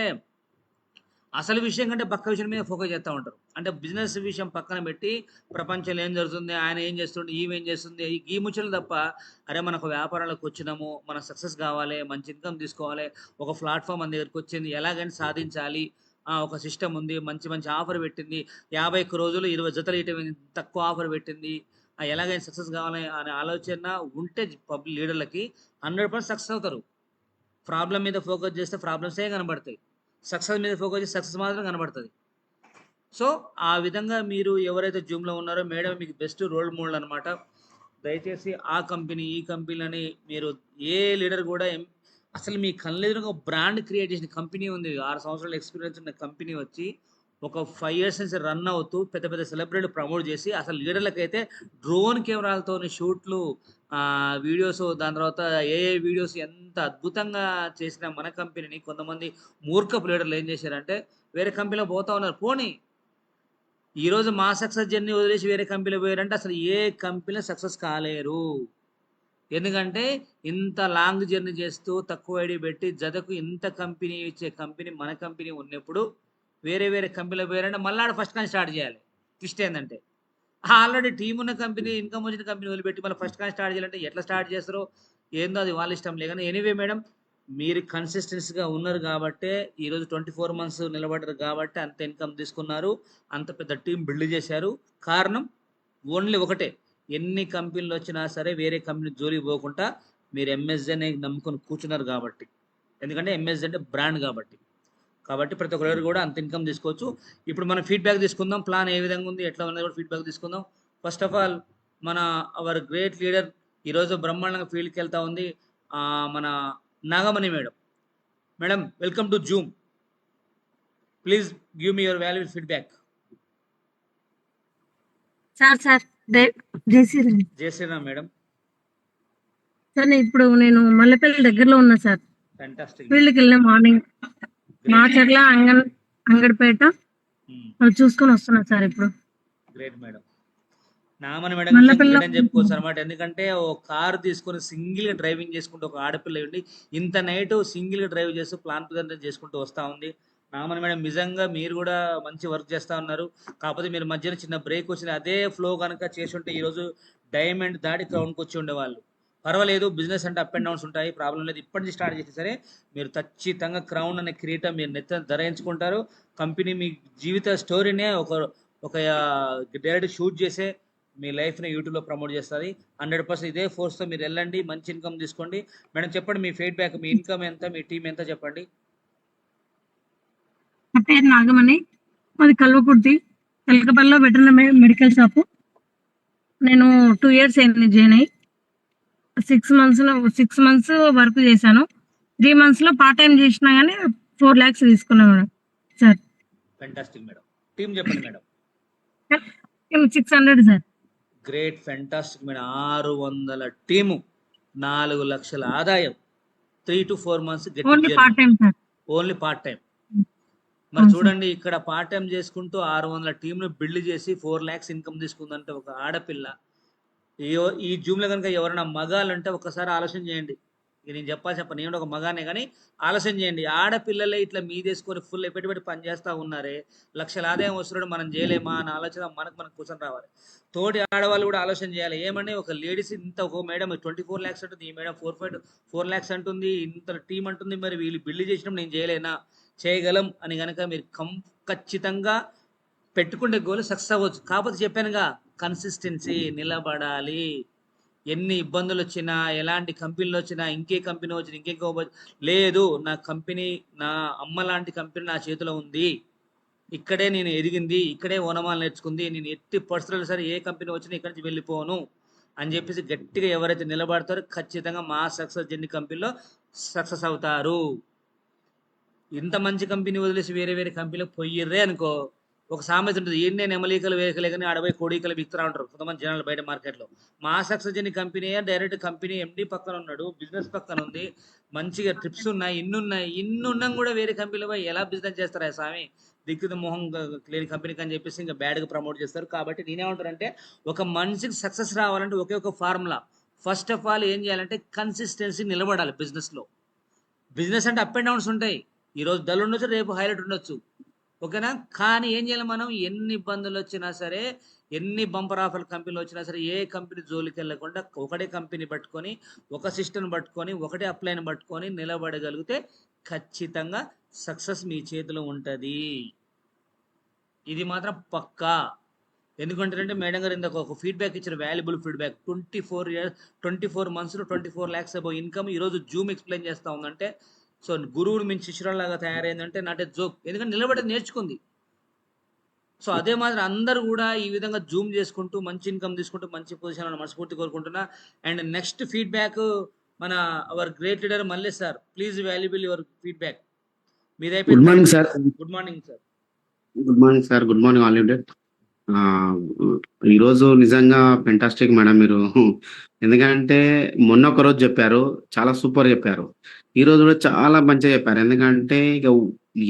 అసలు విషయం కంటే పక్క విషయం మీద ఫోకస్ చేస్తూ ఉంటారు. అంటే బిజినెస్ విషయం పక్కన పెట్టి ప్రపంచంలో ఏం జరుగుతుంది, ఆయన ఏం చేస్తుండే, ఈమెం చేస్తుంది, ఈ ముచ్చలు తప్ప, అరే మనకు వ్యాపారాలకు వచ్చినాము, మన సక్సెస్ కావాలి, మంచి ఇన్కమ్ తీసుకోవాలి, ఒక ప్లాట్ఫామ్ మన దగ్గరికి వచ్చింది, ఎలాగైనా సాధించాలి, ఒక సిస్టమ్ ఉంది, మంచి మంచి ఆఫర్ పెట్టింది, 51 రోజులు 20 జతలు ఇయటం తక్కువ ఆఫర్ పెట్టింది, ఎలాగైనా సక్సెస్ కావాలి అనే ఆలోచన ఉంటే పబ్లిక్ లీడర్లకి 100% సక్సెస్ అవుతారు. ప్రాబ్లం మీద ఫోకస్ చేస్తే ప్రాబ్లమ్సే కనబడతాయి, సక్సెస్ మీద ఫోకస్ చేసి సక్సెస్ మాత్రం కనబడుతుంది. సో ఆ విధంగా మీరు ఎవరైతే జూమ్లో ఉన్నారో మేడం మీకు బెస్ట్ రోల్ మోడల్ అనమాట. దయచేసి ఆ కంపెనీ ఈ కంపెనీ అని మీరు ఏ లీడర్ కూడా అసలు మీ కళ్ళెదురుగా ఒక బ్రాండ్ క్రియేట్ చేసిన కంపెనీ ఉంది. 6 సంవత్సరాల ఎక్స్పీరియన్స్ ఉన్న కంపెనీ వచ్చి ఒక 5 ఇయర్స్ నుంచి రన్ అవుతూ పెద్ద పెద్ద సెలబ్రిటీ ప్రమోట్ చేసి అసలు లీడర్లకైతే డ్రోన్ కెమెరాలతో షూట్లు, వీడియోస్, దాని తర్వాత ఏఏ వీడియోస్ ఎంత అద్భుతంగా చేసిన మన కంపెనీని కొంతమంది మూర్ఖపు లీడర్లు ఏం చేశారంటే వేరే కంపెనీలో పోతా ఉన్నారు. పోనీ ఈరోజు మా సక్సెస్ జర్నీ వదిలేసి వేరే కంపెనీలో పోయారంటే అసలు ఏ కంపెనీలో సక్సెస్ కాలేరు. ఎందుకంటే ఇంత లాంగ్ జర్నీ చేస్తూ తక్కువ ఐడి పెట్టి జతకు ఇంత కంపెనీ ఇచ్చే కంపెనీ మన కంపెనీ ఉన్నప్పుడు వేరే వేరే కంపెనీలో పోయారంటే మళ్ళీ ఆడ ఫస్ట్ కానీ స్టార్ట్ చేయాలి. ట్విస్ట్ ఏంటంటే ఆల్రెడీ టీం ఉన్న కంపెనీ, ఇన్కమ్ వచ్చిన కంపెనీ వదిలిపెట్టి మళ్ళీ ఫస్ట్ కానీ స్టార్ట్ చేయాలంటే ఎట్లా స్టార్ట్ చేస్తారో ఏందో అది వాళ్ళ ఇష్టం. లేదని ఎనీవే మేడం, మీరు కన్సిస్టెన్సీగా ఉన్నారు కాబట్టే ఈరోజు 24 మంత్స్ నిలబడ్డారు కాబట్టి అంత ఇన్కమ్ తీసుకున్నారు, అంత పెద్ద టీం బిల్డ్ చేశారు. కారణం ఓన్లీ ఒకటే, ఎన్ని కంపెనీలు వచ్చినా సరే వేరే కంపెనీ జోలికి పోకుండా మీరు ఎంఎస్జీని నమ్ముకొని కూర్చున్నారు కాబట్టి. ఎందుకంటే ఎంఎస్జీ అంటే బ్రాండ్ కాబట్టి. ప్రతి ఒక్కరు కూడా అంత ఇన్కమ్ తీసుకోవచ్చు. ఇప్పుడు మనం ఫీడ్బ్యాక్ తీసుకుందాం, ప్లాన్ ఏ విధంగా ఉంది, ఎట్లా ఉన్నది కూడా ఫీడ్బ్యాక్ తీసుకుందాం. ఫస్ట్ ఆఫ్ ఆల్ మన అవర్ గ్రేట్ లీడర్ ఈరోజు బ్రహ్మాండంగా ఫీల్డ్కి వెళ్తా ఉంది, మన Nagamani madam. Madam, welcome to Zoom. Please give me your valuable feedback. Sir జై శ్రీరామ్ మేడం. సార్ ఇప్పుడు నేను మల్లెపల్లి దగ్గరలో ఉన్నా సార్. ఫ్యాంటాస్టిక్. ఫీల్డ్కి వెళ్ళిన మార్నింగ్ మాచర్ల అంగడిపేట అవి చూసుకొని వస్తున్నా సార్. ఇప్పుడు గ్రేట్ మేడం. నామని మేడం చెప్పుకోవచ్చు అనమాట. ఎందుకంటే ఓ కారు తీసుకొని సింగిల్ గా డ్రైవింగ్ చేసుకుంటూ ఒక ఆడపిల్ల ఉండి ఇంత నైట్ సింగిల్ గా డ్రైవ్ చేస్తూ ప్లాన్ ప్రజెంటేషన్ చేసుకుంటూ వస్తా ఉంది. నామని మేడం నిజంగా మీరు కూడా మంచి వర్క్ చేస్తా ఉన్నారు. కాకపోతే మీరు మధ్యలో చిన్న బ్రేక్ వచ్చింది. అదే ఫ్లో కనుక చేసి ఉంటే ఈరోజు డైమండ్ దాటి క్రౌండ్కి వచ్చి ఉండేవాళ్ళు. పర్వాలేదు, బిజినెస్ అంటే అప్ అండ్ డౌన్స్ ఉంటాయి, ప్రాబ్లం లేదు. ఇప్పటి నుంచి స్టార్ట్ చేసి సరే మీరు ఖచ్చితంగా క్రౌన్ అనే కిరీటం మీరు నెత్తిన ధరించుకుంటారు. కంపెనీ మీ జీవిత స్టోరీనే ఒక డైరెక్ట్ షూట్ చేసే మీ లైఫ్ని యూట్యూబ్లో ప్రమోట్ చేస్తుంది. 100% ఇదే ఫోర్స్తో మీరు వెళ్ళండి, మంచి ఇన్కమ్ తీసుకోండి. మేడం చెప్పండి మీ ఫీడ్బ్యాక్, మీ ఇన్కమ్ ఎంత, మీ టీం ఎంత చెప్పండి. నా పేరు నాగమణి, మాది కల్వకుర్తి, తెలకపల్లిలో వెటర్నరీ మెడికల్ షాపు. నేను 2 years అయింది జాయిన్ అయ్యి. 6 months వర్క్ చేశాను. 3 months లో పార్ట్ టైం చేసినా కానీ 4 lakhs తీసుకున్నాను madam. Sir fantastic madam. Team చెప్పండి madam. 600 sir. Great, fantastic madam. 600 team, 4 లక్షల ఆదాయం, 3 to 4 months. Only part time sir. Only part time. మరి చూడండి, ఇక్కడ పార్ట్ టైం చేసుకుంటూ 600 టీంను బిల్డ్ చేసి 4 lakhs ఇన్కమ్ తీసుకుందంటే ఒక ఆడపిల్ల. ఈ జూమ్లో కనుక ఎవరైనా మగాళ్ళు అంటే ఒకసారి ఆలోచన చేయండి. నేను నేను ఒక మగానే, కానీ ఆలోచన చేయండి. ఆడపిల్లలే ఇట్లా మీదేసుకొని ఫుల్ పెట్టి పని చేస్తూ ఉన్నారే, లక్షల ఆదాయం వస్తున్నాడు, మనం చేయలేమా అన్న ఆలోచన మనకు కూర్చొని రావాలి. తోటి ఆడవాళ్ళు కూడా ఆలోచన చేయాలి. ఏమని ఒక లేడీస్ ఇంత, ఒక మేడం 24 lakhs అంటుంది, ఈ మేడం 4 lakhs అంటుంది, ఇంత టీం అంటుంది, మరి వీళ్ళు బిల్డ్ చేసినప్పుడు నేను చేయలేనా, చేయగలం అని కనుక మీరు ఖచ్చితంగా పెట్టుకుంటే గోల్ సక్సెస్ అవ్వచ్చు. కాకపోతే చెప్పానుగా, కన్సిస్టెన్సీ, నిలబడాలి. ఎన్ని ఇబ్బందులు వచ్చినా, ఎలాంటి కంపెనీలు వచ్చినా, ఇంకే కంపెనీ వచ్చినా, లేదు, నా కంపెనీ, నా అమ్మ లాంటి కంపెనీ నా చేతిలో ఉంది, ఇక్కడే నేను ఎదిగింది, ఇక్కడే ఓనమాలు నేర్చుకుంది, నేను ఎట్టి పర్సనల్ సరే ఏ కంపెనీ వచ్చినా ఇక్కడి నుంచి వెళ్ళిపోను అని చెప్పేసి గట్టిగా ఎవరైతే నిలబడతారో ఖచ్చితంగా మా సక్సెస్ జర్నీ కంపెనీలో సక్సెస్ అవుతారు. ఇంత మంచి కంపెనీ వదిలేసి వేరే వేరే కంపెనీలకు పోయిర్రే అనుకో, ఒక సామెత ఉంటుంది, ఏంటి నెమలీకలు వేయకలే కానీ 60 కోడికలు బిక్తరా ఉంటారు కొంతమంది జనాలు బయట మార్కెట్లో. మా success journey company direct company MD పక్కన ఉన్నాడు, బిజినెస్ పక్కన ఉంది, మంచిగా ట్రిప్స్ ఉన్నాయి, ఇన్ని ఉన్నాం కూడా వేరే కంపెనీలో పోయి ఎలా బిజినెస్ చేస్తారా స్వామి, దిక్కుద మొహం లేని కంపెనీకి అని చెప్పేసి ఇంకా బ్యాడ్గా ప్రమోట్ చేస్తారు. కాబట్టి నేనేమంటారంటే, ఒక మనిషికి సక్సెస్ రావాలంటే ఒకే ఒక ఫార్ములా. ఫస్ట్ ఆఫ్ ఆల్ ఏం చేయాలంటే కన్సిస్టెన్సీ, నిలబడాలి బిజినెస్లో. బిజినెస్ అంటే అప్ అండ్ డౌన్స్ ఉంటాయి, ఈరోజు డల్ ఉండొచ్చు, రేపు హైలైట్ ఉండొచ్చు, ఓకేనా. కానీ ఏం చేయాలి మనం, ఎన్ని ఇబ్బందులు వచ్చినా సరే, ఎన్ని బంపర్ ఆఫర్ కంపెనీలు వచ్చినా సరే, ఏ కంపెనీ జోలికి వెళ్ళకుండా ఒకటే కంపెనీ పట్టుకొని, ఒక సిస్టమ్ పట్టుకొని, ఒకటే అప్లైన్ పట్టుకొని నిలబడగలిగితే ఖచ్చితంగా సక్సెస్ మీ చేతిలో ఉంటుంది. ఇది మాత్రం పక్కా. ఎందుకంటే మేడం గారు ఇందాక ఒక ఫీడ్బ్యాక్ ఇచ్చిన, valuable feedback. 24 monthsలో 24 lakhs above income ఈరోజు జూమ్ ఎక్స్ప్లెయిన్ చేస్తూ ఉందంటే, సో గురువుని మించి శిష్యురాలాగా తయారైందంటే నాట్ ఏ జోక్. ఎందుకంటే నిలబడి నేర్చుకుంది. సో అదే మాదిరి అందరూ కూడా ఈ విధంగా జూమ్ చేసుకుంటూ మంచి ఇన్కమ్ తీసుకుంటూ మంచి పొజిషన్ మనస్ఫూర్తి కోరుకుంటున్నా. అండ్ నెక్స్ట్ ఫీడ్బ్యాక్ మన our great leader Mallesh sir, please valuable your feedback. Good మీదైపోయింది morning mic. Sir. Good morning sir. Good morning sir. Good morning all unit. ఈరోజు నిజంగా ఫెంటాస్టిక్ మేడం మీరు. ఎందుకంటే మొన్న ఒక రోజు చెప్పారు, చాలా సూపర్ చెప్పారు. ఈ రోజు కూడా చాలా మంచిగా చెప్పారు. ఎందుకంటే ఇక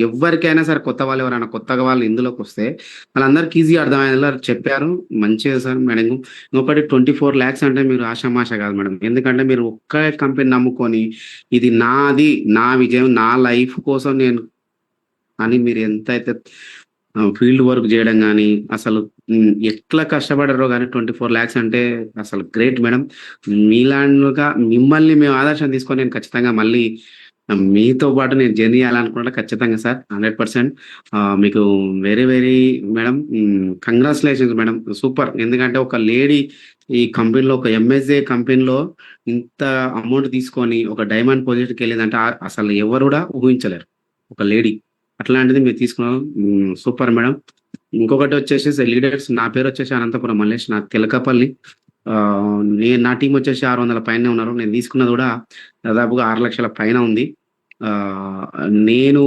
ఎవరికైనా సరే కొత్త వాళ్ళు ఎవరైనా కొత్తగా వాళ్ళు ఇందులోకి వస్తే వాళ్ళందరికీ ఈజీగా అర్థమయ్యేలా చెప్పారు. మంచిగా సార్ మేడం. ఇంకొకటి 24 lakhs అంటే మీరు ఆషామాష కాదు మేడం. ఎందుకంటే మీరు ఒక్క కంపెనీ నమ్ముకొని ఇది నాది, నా విజయం, నా లైఫ్ కోసం నేను అని మీరు ఎంత అయితే ఫీల్డ్ వర్క్ చేయడం కానీ అసలు ఎట్లా కష్టపడారో కానీ 24 lakhs అంటే అసలు గ్రేట్ మేడం. మీలాగా మిమ్మల్ని మేము ఆదర్శం తీసుకొని నేను ఖచ్చితంగా మళ్ళీ మీతో పాటు నేను జర్నీ చేయాలనుకుంటా ఖచ్చితంగా సార్. 100% మీకు very very madam congratulations madam. Super. ఎందుకంటే ఒక లేడీ ఈ కంపెనీలో, ఒక ఎంఎస్ఏ కంపెనీలో ఇంత అమౌంట్ తీసుకొని ఒక డైమండ్ పొజిషన్కి వెళ్ళిందంటే అసలు ఎవరు కూడా ఊహించలేరు ఒక లేడీ. అట్లాంటిది మీరు తీసుకున్నారు. Super madam. ఇంకొకటి వచ్చేసి లీడర్స్, నా పేరు వచ్చేసి అనంతపురం మల్లేష్, నా తెలకపల్లి. నా టీం వచ్చేసి 600 పైన ఉన్నారు. నేను తీసుకున్నది కూడా దాదాపుగా 6 లక్షల పైన ఉంది. నేను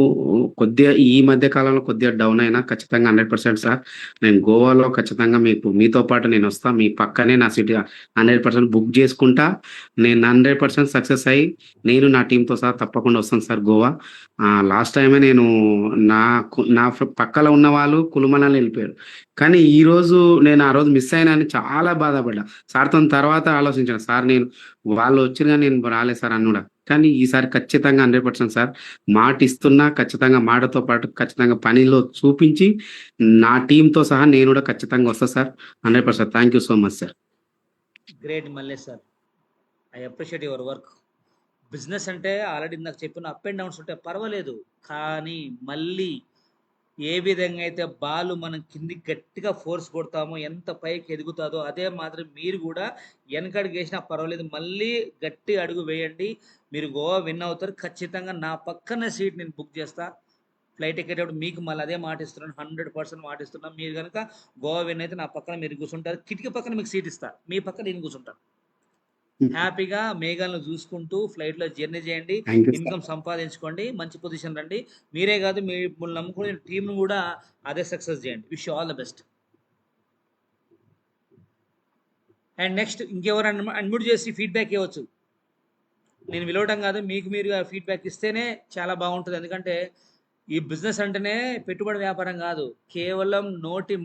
కొద్దిగా ఈ మధ్య కాలంలో కొద్దిగా డౌన్ అయినా ఖచ్చితంగా 100% సార్ నేను గోవాలో ఖచ్చితంగా మీతో పాటు నేను వస్తా. మీ పక్కనే నా సిటీ 100% బుక్ చేసుకుంటా. నేను 100% సక్సెస్ అయ్యి నేను నా టీంతో సహా తప్పకుండా వస్తాను సార్ గోవా. లాస్ట్ టైమే నేను నా పక్కన ఉన్న వాళ్ళు కులుమనాలు వెళ్ళిపోయారు. కానీ ఈ రోజు నేను ఆ రోజు మిస్ అయినా అని చాలా బాధపడ్డా. సార్తో తర్వాత ఆలోచించాను, సార్ నేను వాళ్ళు వచ్చినా నేను రాలేదు సార్ అని కూడా. కానీ ఈసారి ఖచ్చితంగా 100% సార్ మాట ఇస్తున్నా. ఖచ్చితంగా మాటతో పాటు ఖచ్చితంగా పనిలో చూపించి నా టీంతో సహా నేను కూడా ఖచ్చితంగా వస్తా sir. 100%. Thank you so much sir. Great Mallesh sir, I appreciate your work. Business అంటే ఆల్రెడీ నాకు చెప్పిన అప్ అండ్ డౌన్స్ ఉంటే పర్వాలేదు, కానీ మళ్ళీ ఏ విధంగా అయితే బాలు మనం కిందికి గట్టిగా ఫోర్స్ కొడతామో ఎంత పైకి ఎదుగుతుందో అదే మాత్రం మీరు కూడా వెనకడుగు వేసినా పర్వాలేదు, మళ్ళీ గట్టి అడుగు వేయండి. మీరు గోవా విన్ అవుతారు ఖచ్చితంగా. నా పక్కన సీట్ నేను బుక్ చేస్తా. ఫ్లైట్ ఎక్కేటప్పుడు మీకు మళ్ళీ అదే మాట ఇస్తున్నాను, 100% మాట ఇస్తున్నాను. మీరు కనుక గోవా విన్ అయితే నా పక్కన మీరు కూర్చుంటారు, కిటికీ పక్కన మీకు సీట్ ఇస్తా, మీ పక్కన నేను కూర్చుంటాను. హ్యాపీగా మేఘాలను చూసుకుంటూ ఫ్లైట్ లో జర్నీ చేయండి, థ్యాంక్ యూ సార్. ఇన్కమ్ సంపాదించుకోండి, మంచి పొజిషన్ రండి. మీరే కాదు మిమ్మల్ని నమ్ముకునే టీమ్ కూడా అదే సక్సెస్ చేయండి. Wish all the best. And next ఇంకెవరు అన్మ్యూట్ చేసి ఫీడ్బ్యాక్ ఇవ్వచ్చు. నేను పిలవడం కాదు, మీకు మీరు ఫీడ్బ్యాక్ ఇస్తేనే చాలా బాగుంటుంది. ఎందుకంటే ఈ బిజినెస్ అంటేనే పెట్టుబడి వ్యాపారం కాదు, కేవలం నోటి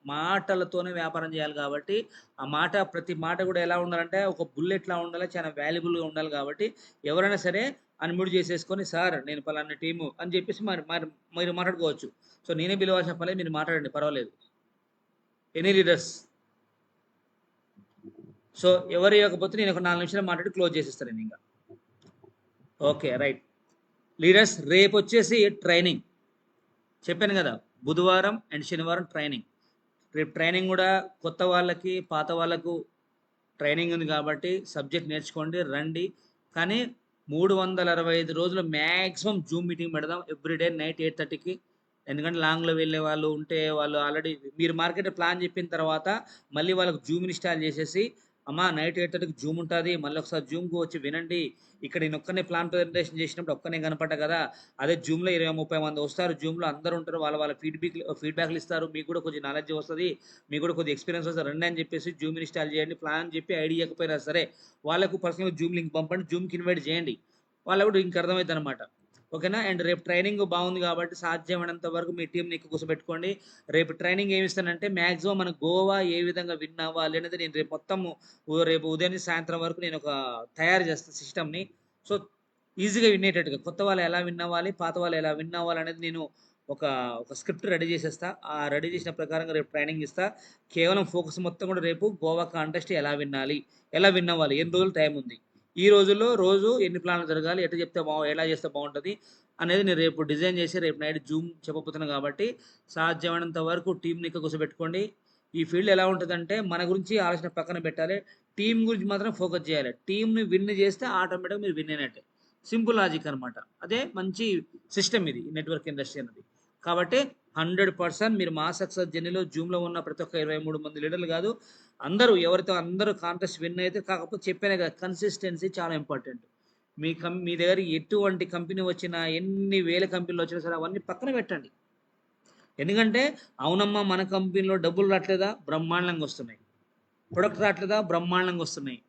మాటలతోనే వ్యాపారం చేయాలి. కాబట్టి ఆ మాట, ప్రతి మాట కూడా ఎలా ఉండాలంటే ఒక బుల్లెట్లా ఉండాలి, చాలా వాల్యుబుల్గా ఉండాలి. కాబట్టి ఎవరైనా సరే అన్మ్యూట్ చేసేసుకొని సార్ నేను పలానా టీము అని చెప్పేసి మీరు మాట్లాడుకోవచ్చు. సో నేనే పిలవాల్సిన పని, మీరు మాట్లాడండి పర్వాలేదు. Any leaders. సో ఎవరు ఇవ్వకపోతే నేను ఒక 4 నిమిషాలు మాట్లాడి క్లోజ్ చేసేస్తాను నేను ఇంకా. ఓకే రైట్ లీడర్స్, రేపు వచ్చేసి ట్రైనింగ్ చెప్పాను కదా, బుధవారం అండ్ శనివారం ట్రైనింగ్. రేపు ట్రైనింగ్ కూడా కొత్త వాళ్ళకి పాత వాళ్ళకు ట్రైనింగ్ ఉంది కాబట్టి సబ్జెక్ట్ నేర్చుకోండి, రండి. కానీ 365 రోజులు మ్యాక్సిమం జూమ్ మీటింగ్ పెడదాం ఎవ్రీడే నైట్ 8:30కి. ఎందుకంటే లాంగ్లో వెళ్ళే వాళ్ళు ఉంటే వాళ్ళు ఆల్రెడీ మీరు మార్కెట్ ప్లాన్ చెప్పిన తర్వాత మళ్ళీ వాళ్ళకి జూమ్ ఇన్స్టాల్ చేసేసి, అమ్మా నైట్ 8:30కి జూమ్ ఉంటుంది, మళ్ళీ ఒకసారి జూమ్కి వచ్చి వినండి. ఇక్కడ నేను ఒక్కనే ప్లాన్ ప్రజెంటేషన్ చేసినప్పుడు ఒక్కనే కనపడ్డా కదా, అదే జూమ్లో 20-30 మంది వస్తారు, జూమ్లో అందరూ ఉంటారు, వాళ్ళ ఫీడ్బ్యాక్లు ఇస్తారు, మీకు కూడా కొంచెం నాలెడ్జ్ వస్తుంది, మీకు కూడా కొద్దిగా ఎక్స్పీరియన్స్ వస్తుంది, రండి అని చెప్పేసి జూమ్ ఇన్స్టాల్ చేయండి. ప్లాన్ చెప్పి ఐడి ఇవ్వకపోయినా సరే వాళ్ళకు పర్సనల్గా జూమ్ లింక్ పంపండి, జూమ్కి ఇన్వైట్ చేయండి, వాళ్ళకు కూడా ఇంక అర్థమవుతుంది అనమాట. ఓకేనా. అండ్ రేపు ట్రైనింగ్ బాగుంది కాబట్టి సాధ్యమైనంత వరకు మీ టీంని ఎక్కువ కూర్చోబెట్టుకోండి. రేపు ట్రైనింగ్ ఏమి ఇస్తానంటే మ్యాక్సిమం మన గోవా ఏ విధంగా విన్ అవ్వాలి అనేది నేను రేపు మొత్తం రేపు ఉదయం నుంచి సాయంత్రం వరకు నేను ఒక తయారు చేస్తాను సిస్టమ్ని. సో ఈజీగా వినేటట్టుగా కొత్త వాళ్ళు ఎలా విన్ అవ్వాలి, పాత వాళ్ళు ఎలా విన్ అవ్వాలి అనేది నేను ఒక స్క్రిప్ట్ రెడీ చేసేస్తా. ఆ రెడీ చేసిన ప్రకారంగా రేపు ట్రైనింగ్ ఇస్తా. కేవలం ఫోకస్ మొత్తం కూడా రేపు గోవా కాంటెస్ట్ ఎలా విన్ అవ్వాలి, ఎన్ని రోజులు టైం ఉంది, ఈ రోజుల్లో రోజు ఎన్ని ప్లాన్లు జరగాలి, ఎట్లా చెప్తే ఎలా చేస్తే బాగుంటుంది అనేది నేను రేపు డిజైన్ చేసి రేపు నైట్ జూమ్ చెప్పబోతున్నాను. కాబట్టి సాధ్యమైనంత వరకు టీంని ఎక్కువ కూర్చోబెట్టుకోండి. ఈ ఫీల్డ్ ఎలా ఉంటుందంటే మన గురించి ఆలోచన పక్కన పెట్టాలి, టీం గురించి మాత్రం ఫోకస్ చేయాలి. టీంని విన్ చేస్తే ఆటోమేటిక్గా మీరు విన్ అయినట్టే. సింపుల్ లాజిక్ అనమాట. అదే మంచి సిస్టమ్ ఇది నెట్వర్క్ ఇండస్ట్రీ అనేది. కాబట్టి 100% మీరు మా సక్సెస్ జర్నీలో జూమ్లో ఉన్న ప్రతి ఒక్క 23 మంది లీడర్లు కాదు, అందరూ ఎవరితో అందరూ కాంటెస్ట్ విన్ అయితే, కాకపోతే చెప్పానే కదా కన్సిస్టెన్సీ చాలా ఇంపార్టెంట్. మీ దగ్గర ఎటువంటి కంపెనీ వచ్చినా, ఎన్ని వేల కంపెనీలు వచ్చినా సరే అవన్నీ పక్కన పెట్టండి. ఎందుకంటే అవునమ్మా మన కంపెనీలో డబ్బులు రావట్లేదా, బ్రహ్మాండంగా వస్తున్నాయి. ప్రొడక్ట్ రావట్లేదా, బ్రహ్మాండంగా వస్తున్నాయి.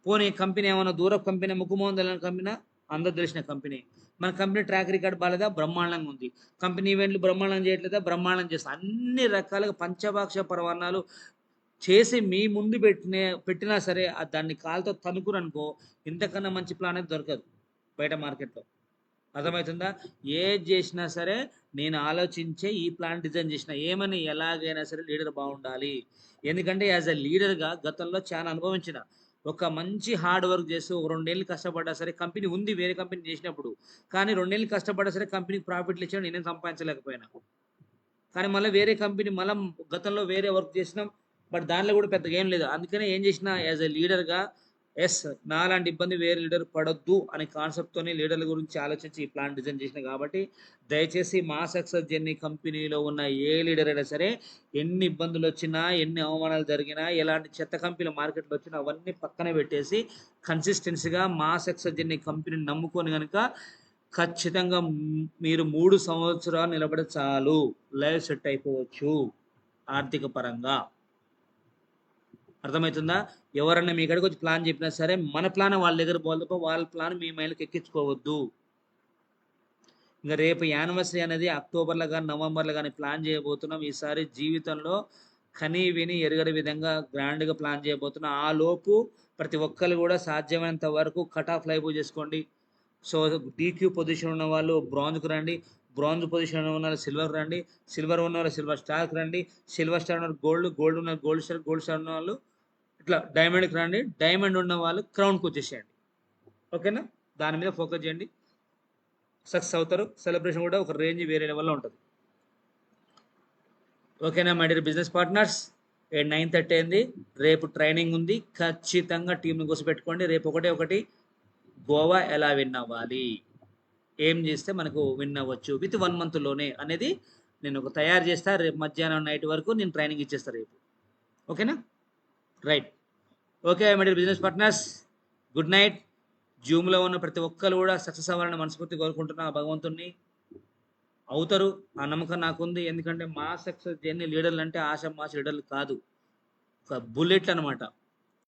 పోనీ కంపెనీ ఏమైనా దూరపు కంపెనీ, ముక్కుమోహన్ తెలియని కంపెనీ, అందరు తెలిసిన కంపెనీ. మన కంపెనీ ట్రాక్ రికార్డ్ బాలేదా, బ్రహ్మాండంగా ఉంది. కంపెనీ ఈవెంట్లు బ్రహ్మాండం చేయట్లేదా, బ్రహ్మాండం చేస్తా. అన్ని రకాలుగా పంచభాక్ష పరమాన్నాలు చేసి మీ ముందు పెట్టినా సరే దాన్ని కాలుతో తనుకురనుకో, ఇంతకన్నా మంచి ప్లాన్ అయితే దొరకదు బయట మార్కెట్లో. అర్థమవుతుందా? ఏది చేసినా సరే నేను ఆలోచించే ఈ ప్లాన్ డిజైన్ చేసిన, ఏమని ఎలాగైనా సరే లీడర్ బాగుండాలి. ఎందుకంటే యాజ్ అ లీడర్గా గతంలో చాలా అనుభవించిన. ఒక మంచి హార్డ్ వర్క్ చేస్తూ ఒక 2 ఏళ్ళు కష్టపడ్డా సరే, కంపెనీ ఉంది వేరే కంపెనీ చేసినప్పుడు, కానీ 2 ఏళ్ళు కష్టపడ్డా సరే కంపెనీకి ప్రాఫిట్లు ఇచ్చినా నేనేం సంపాదించలేకపోయినా. కానీ మళ్ళీ వేరే కంపెనీ మళ్ళీ గతంలో వేరే వర్క్ చేసినాం, బట్ దాంట్లో కూడా పెద్దగా ఏం లేదు. అందుకనే ఏం చేసిన యాజ్ ఎ లీడర్గా, ఎస్ నాలాంటి ఇబ్బంది వేరే లీడర్ పడొద్దు అనే కాన్సెప్ట్తోనే లీడర్ల గురించి ఆలోచించి ఈ ప్లాన్ డిజైన్ చేసిన. కాబట్టి దయచేసి మా సక్సెస్ జర్నీ కంపెనీలో ఉన్న ఏ లీడర్ అయినా సరే, ఎన్ని ఇబ్బందులు వచ్చినా, ఎన్ని అవమానాలు జరిగినా, ఎలాంటి చెత్త కంపెనీలు మార్కెట్లో వచ్చినా అవన్నీ పక్కన పెట్టేసి కన్సిస్టెన్సీగా మా సక్సెస్ జర్నీ కంపెనీని నమ్ముకొని కనుక ఖచ్చితంగా మీరు 3 సంవత్సరాలు నిలబడి చాలు, లైఫ్ సెట్ అయిపోవచ్చు ఆర్థిక పరంగా. అర్థమవుతుందా? ఎవరన్నా మీ కాడికి వచ్చి ప్లాన్ చెప్పినా సరే మన ప్లాన్ వాళ్ళ దగ్గర పోలతో, వాళ్ళ ప్లాన్ మీ మైండ్కి ఎక్కించుకోవద్దు. ఇంకా రేపు యానివర్సరీ అనేది అక్టోబర్లో కానీ నవంబర్లో కానీ ప్లాన్ చేయబోతున్నాం. ఈసారి జీవితంలో కనీ విని ఎరగని విధంగా గ్రాండ్గా ప్లాన్ చేయబోతున్నాం. ఆ లోపు ప్రతి ఒక్కరు కూడా సాధ్యమైనంత వరకు కట్ ఆఫ్ లైవ్ చేసుకోండి. సో డీక్యూ పొజిషన్ ఉన్న వాళ్ళు బ్రాంజ్కి రండి, బ్రాంజ్ పొజిషన్ ఉన్న వాళ్ళు సిల్వర్ రండి, సిల్వర్ ఉన్న వాళ్ళు సిల్వర్ స్టార్కి రండి, సిల్వర్ స్టార్ ఉన్న గోల్డ్, గోల్డ్ ఉన్న గోల్డ్ స్టార్, గోల్డ్ స్టార్ ఉన్న వాళ్ళు ఇట్లా డైమండ్కి రండి, డైమండ్ ఉన్న వాళ్ళు క్రౌన్కి వచ్చేసేయండి. ఓకేనా? దాని మీద ఫోకస్ చేయండి, సక్సెస్ అవుతారు. సెలబ్రేషన్ కూడా ఒక రేంజ్ వేరే లెవెల్లో ఉంటుంది. ఓకేనా మై డియర్ బిజినెస్ పార్ట్నర్స్? 9:30 అయింది. రేపు ట్రైనింగ్ ఉంది, ఖచ్చితంగా టీంని కూర్చోబెట్టుకోండి. రేపు ఒకటి గోవా ఎలా విన్ అవ్వాలి, ఏం చేస్తే మనకు విన్ అవ్వచ్చు విత్ 1 మంత్లోనే అనేది నేను ఒక తయారు చేస్తా. రేపు మధ్యాహ్నం నైట్ వరకు నేను ట్రైనింగ్ ఇచ్చేస్తా రేపు. ఓకేనా? Right. Okay my dear business partners, good night. జూమ్లో ఉన్న ప్రతి ఒక్కరు కూడా సక్సెస్ అవ్వాలని మనస్ఫూర్తి కోరుకుంటున్నా. భగవంతుణ్ణి అవుతారు, ఆ నమ్మకం నాకుంది. ఎందుకంటే మా సక్సెస్ జర్నీ లీడర్లు అంటే ఆశ మాస లీడర్లు కాదు, ఒక బుల్లెట్లు అనమాట.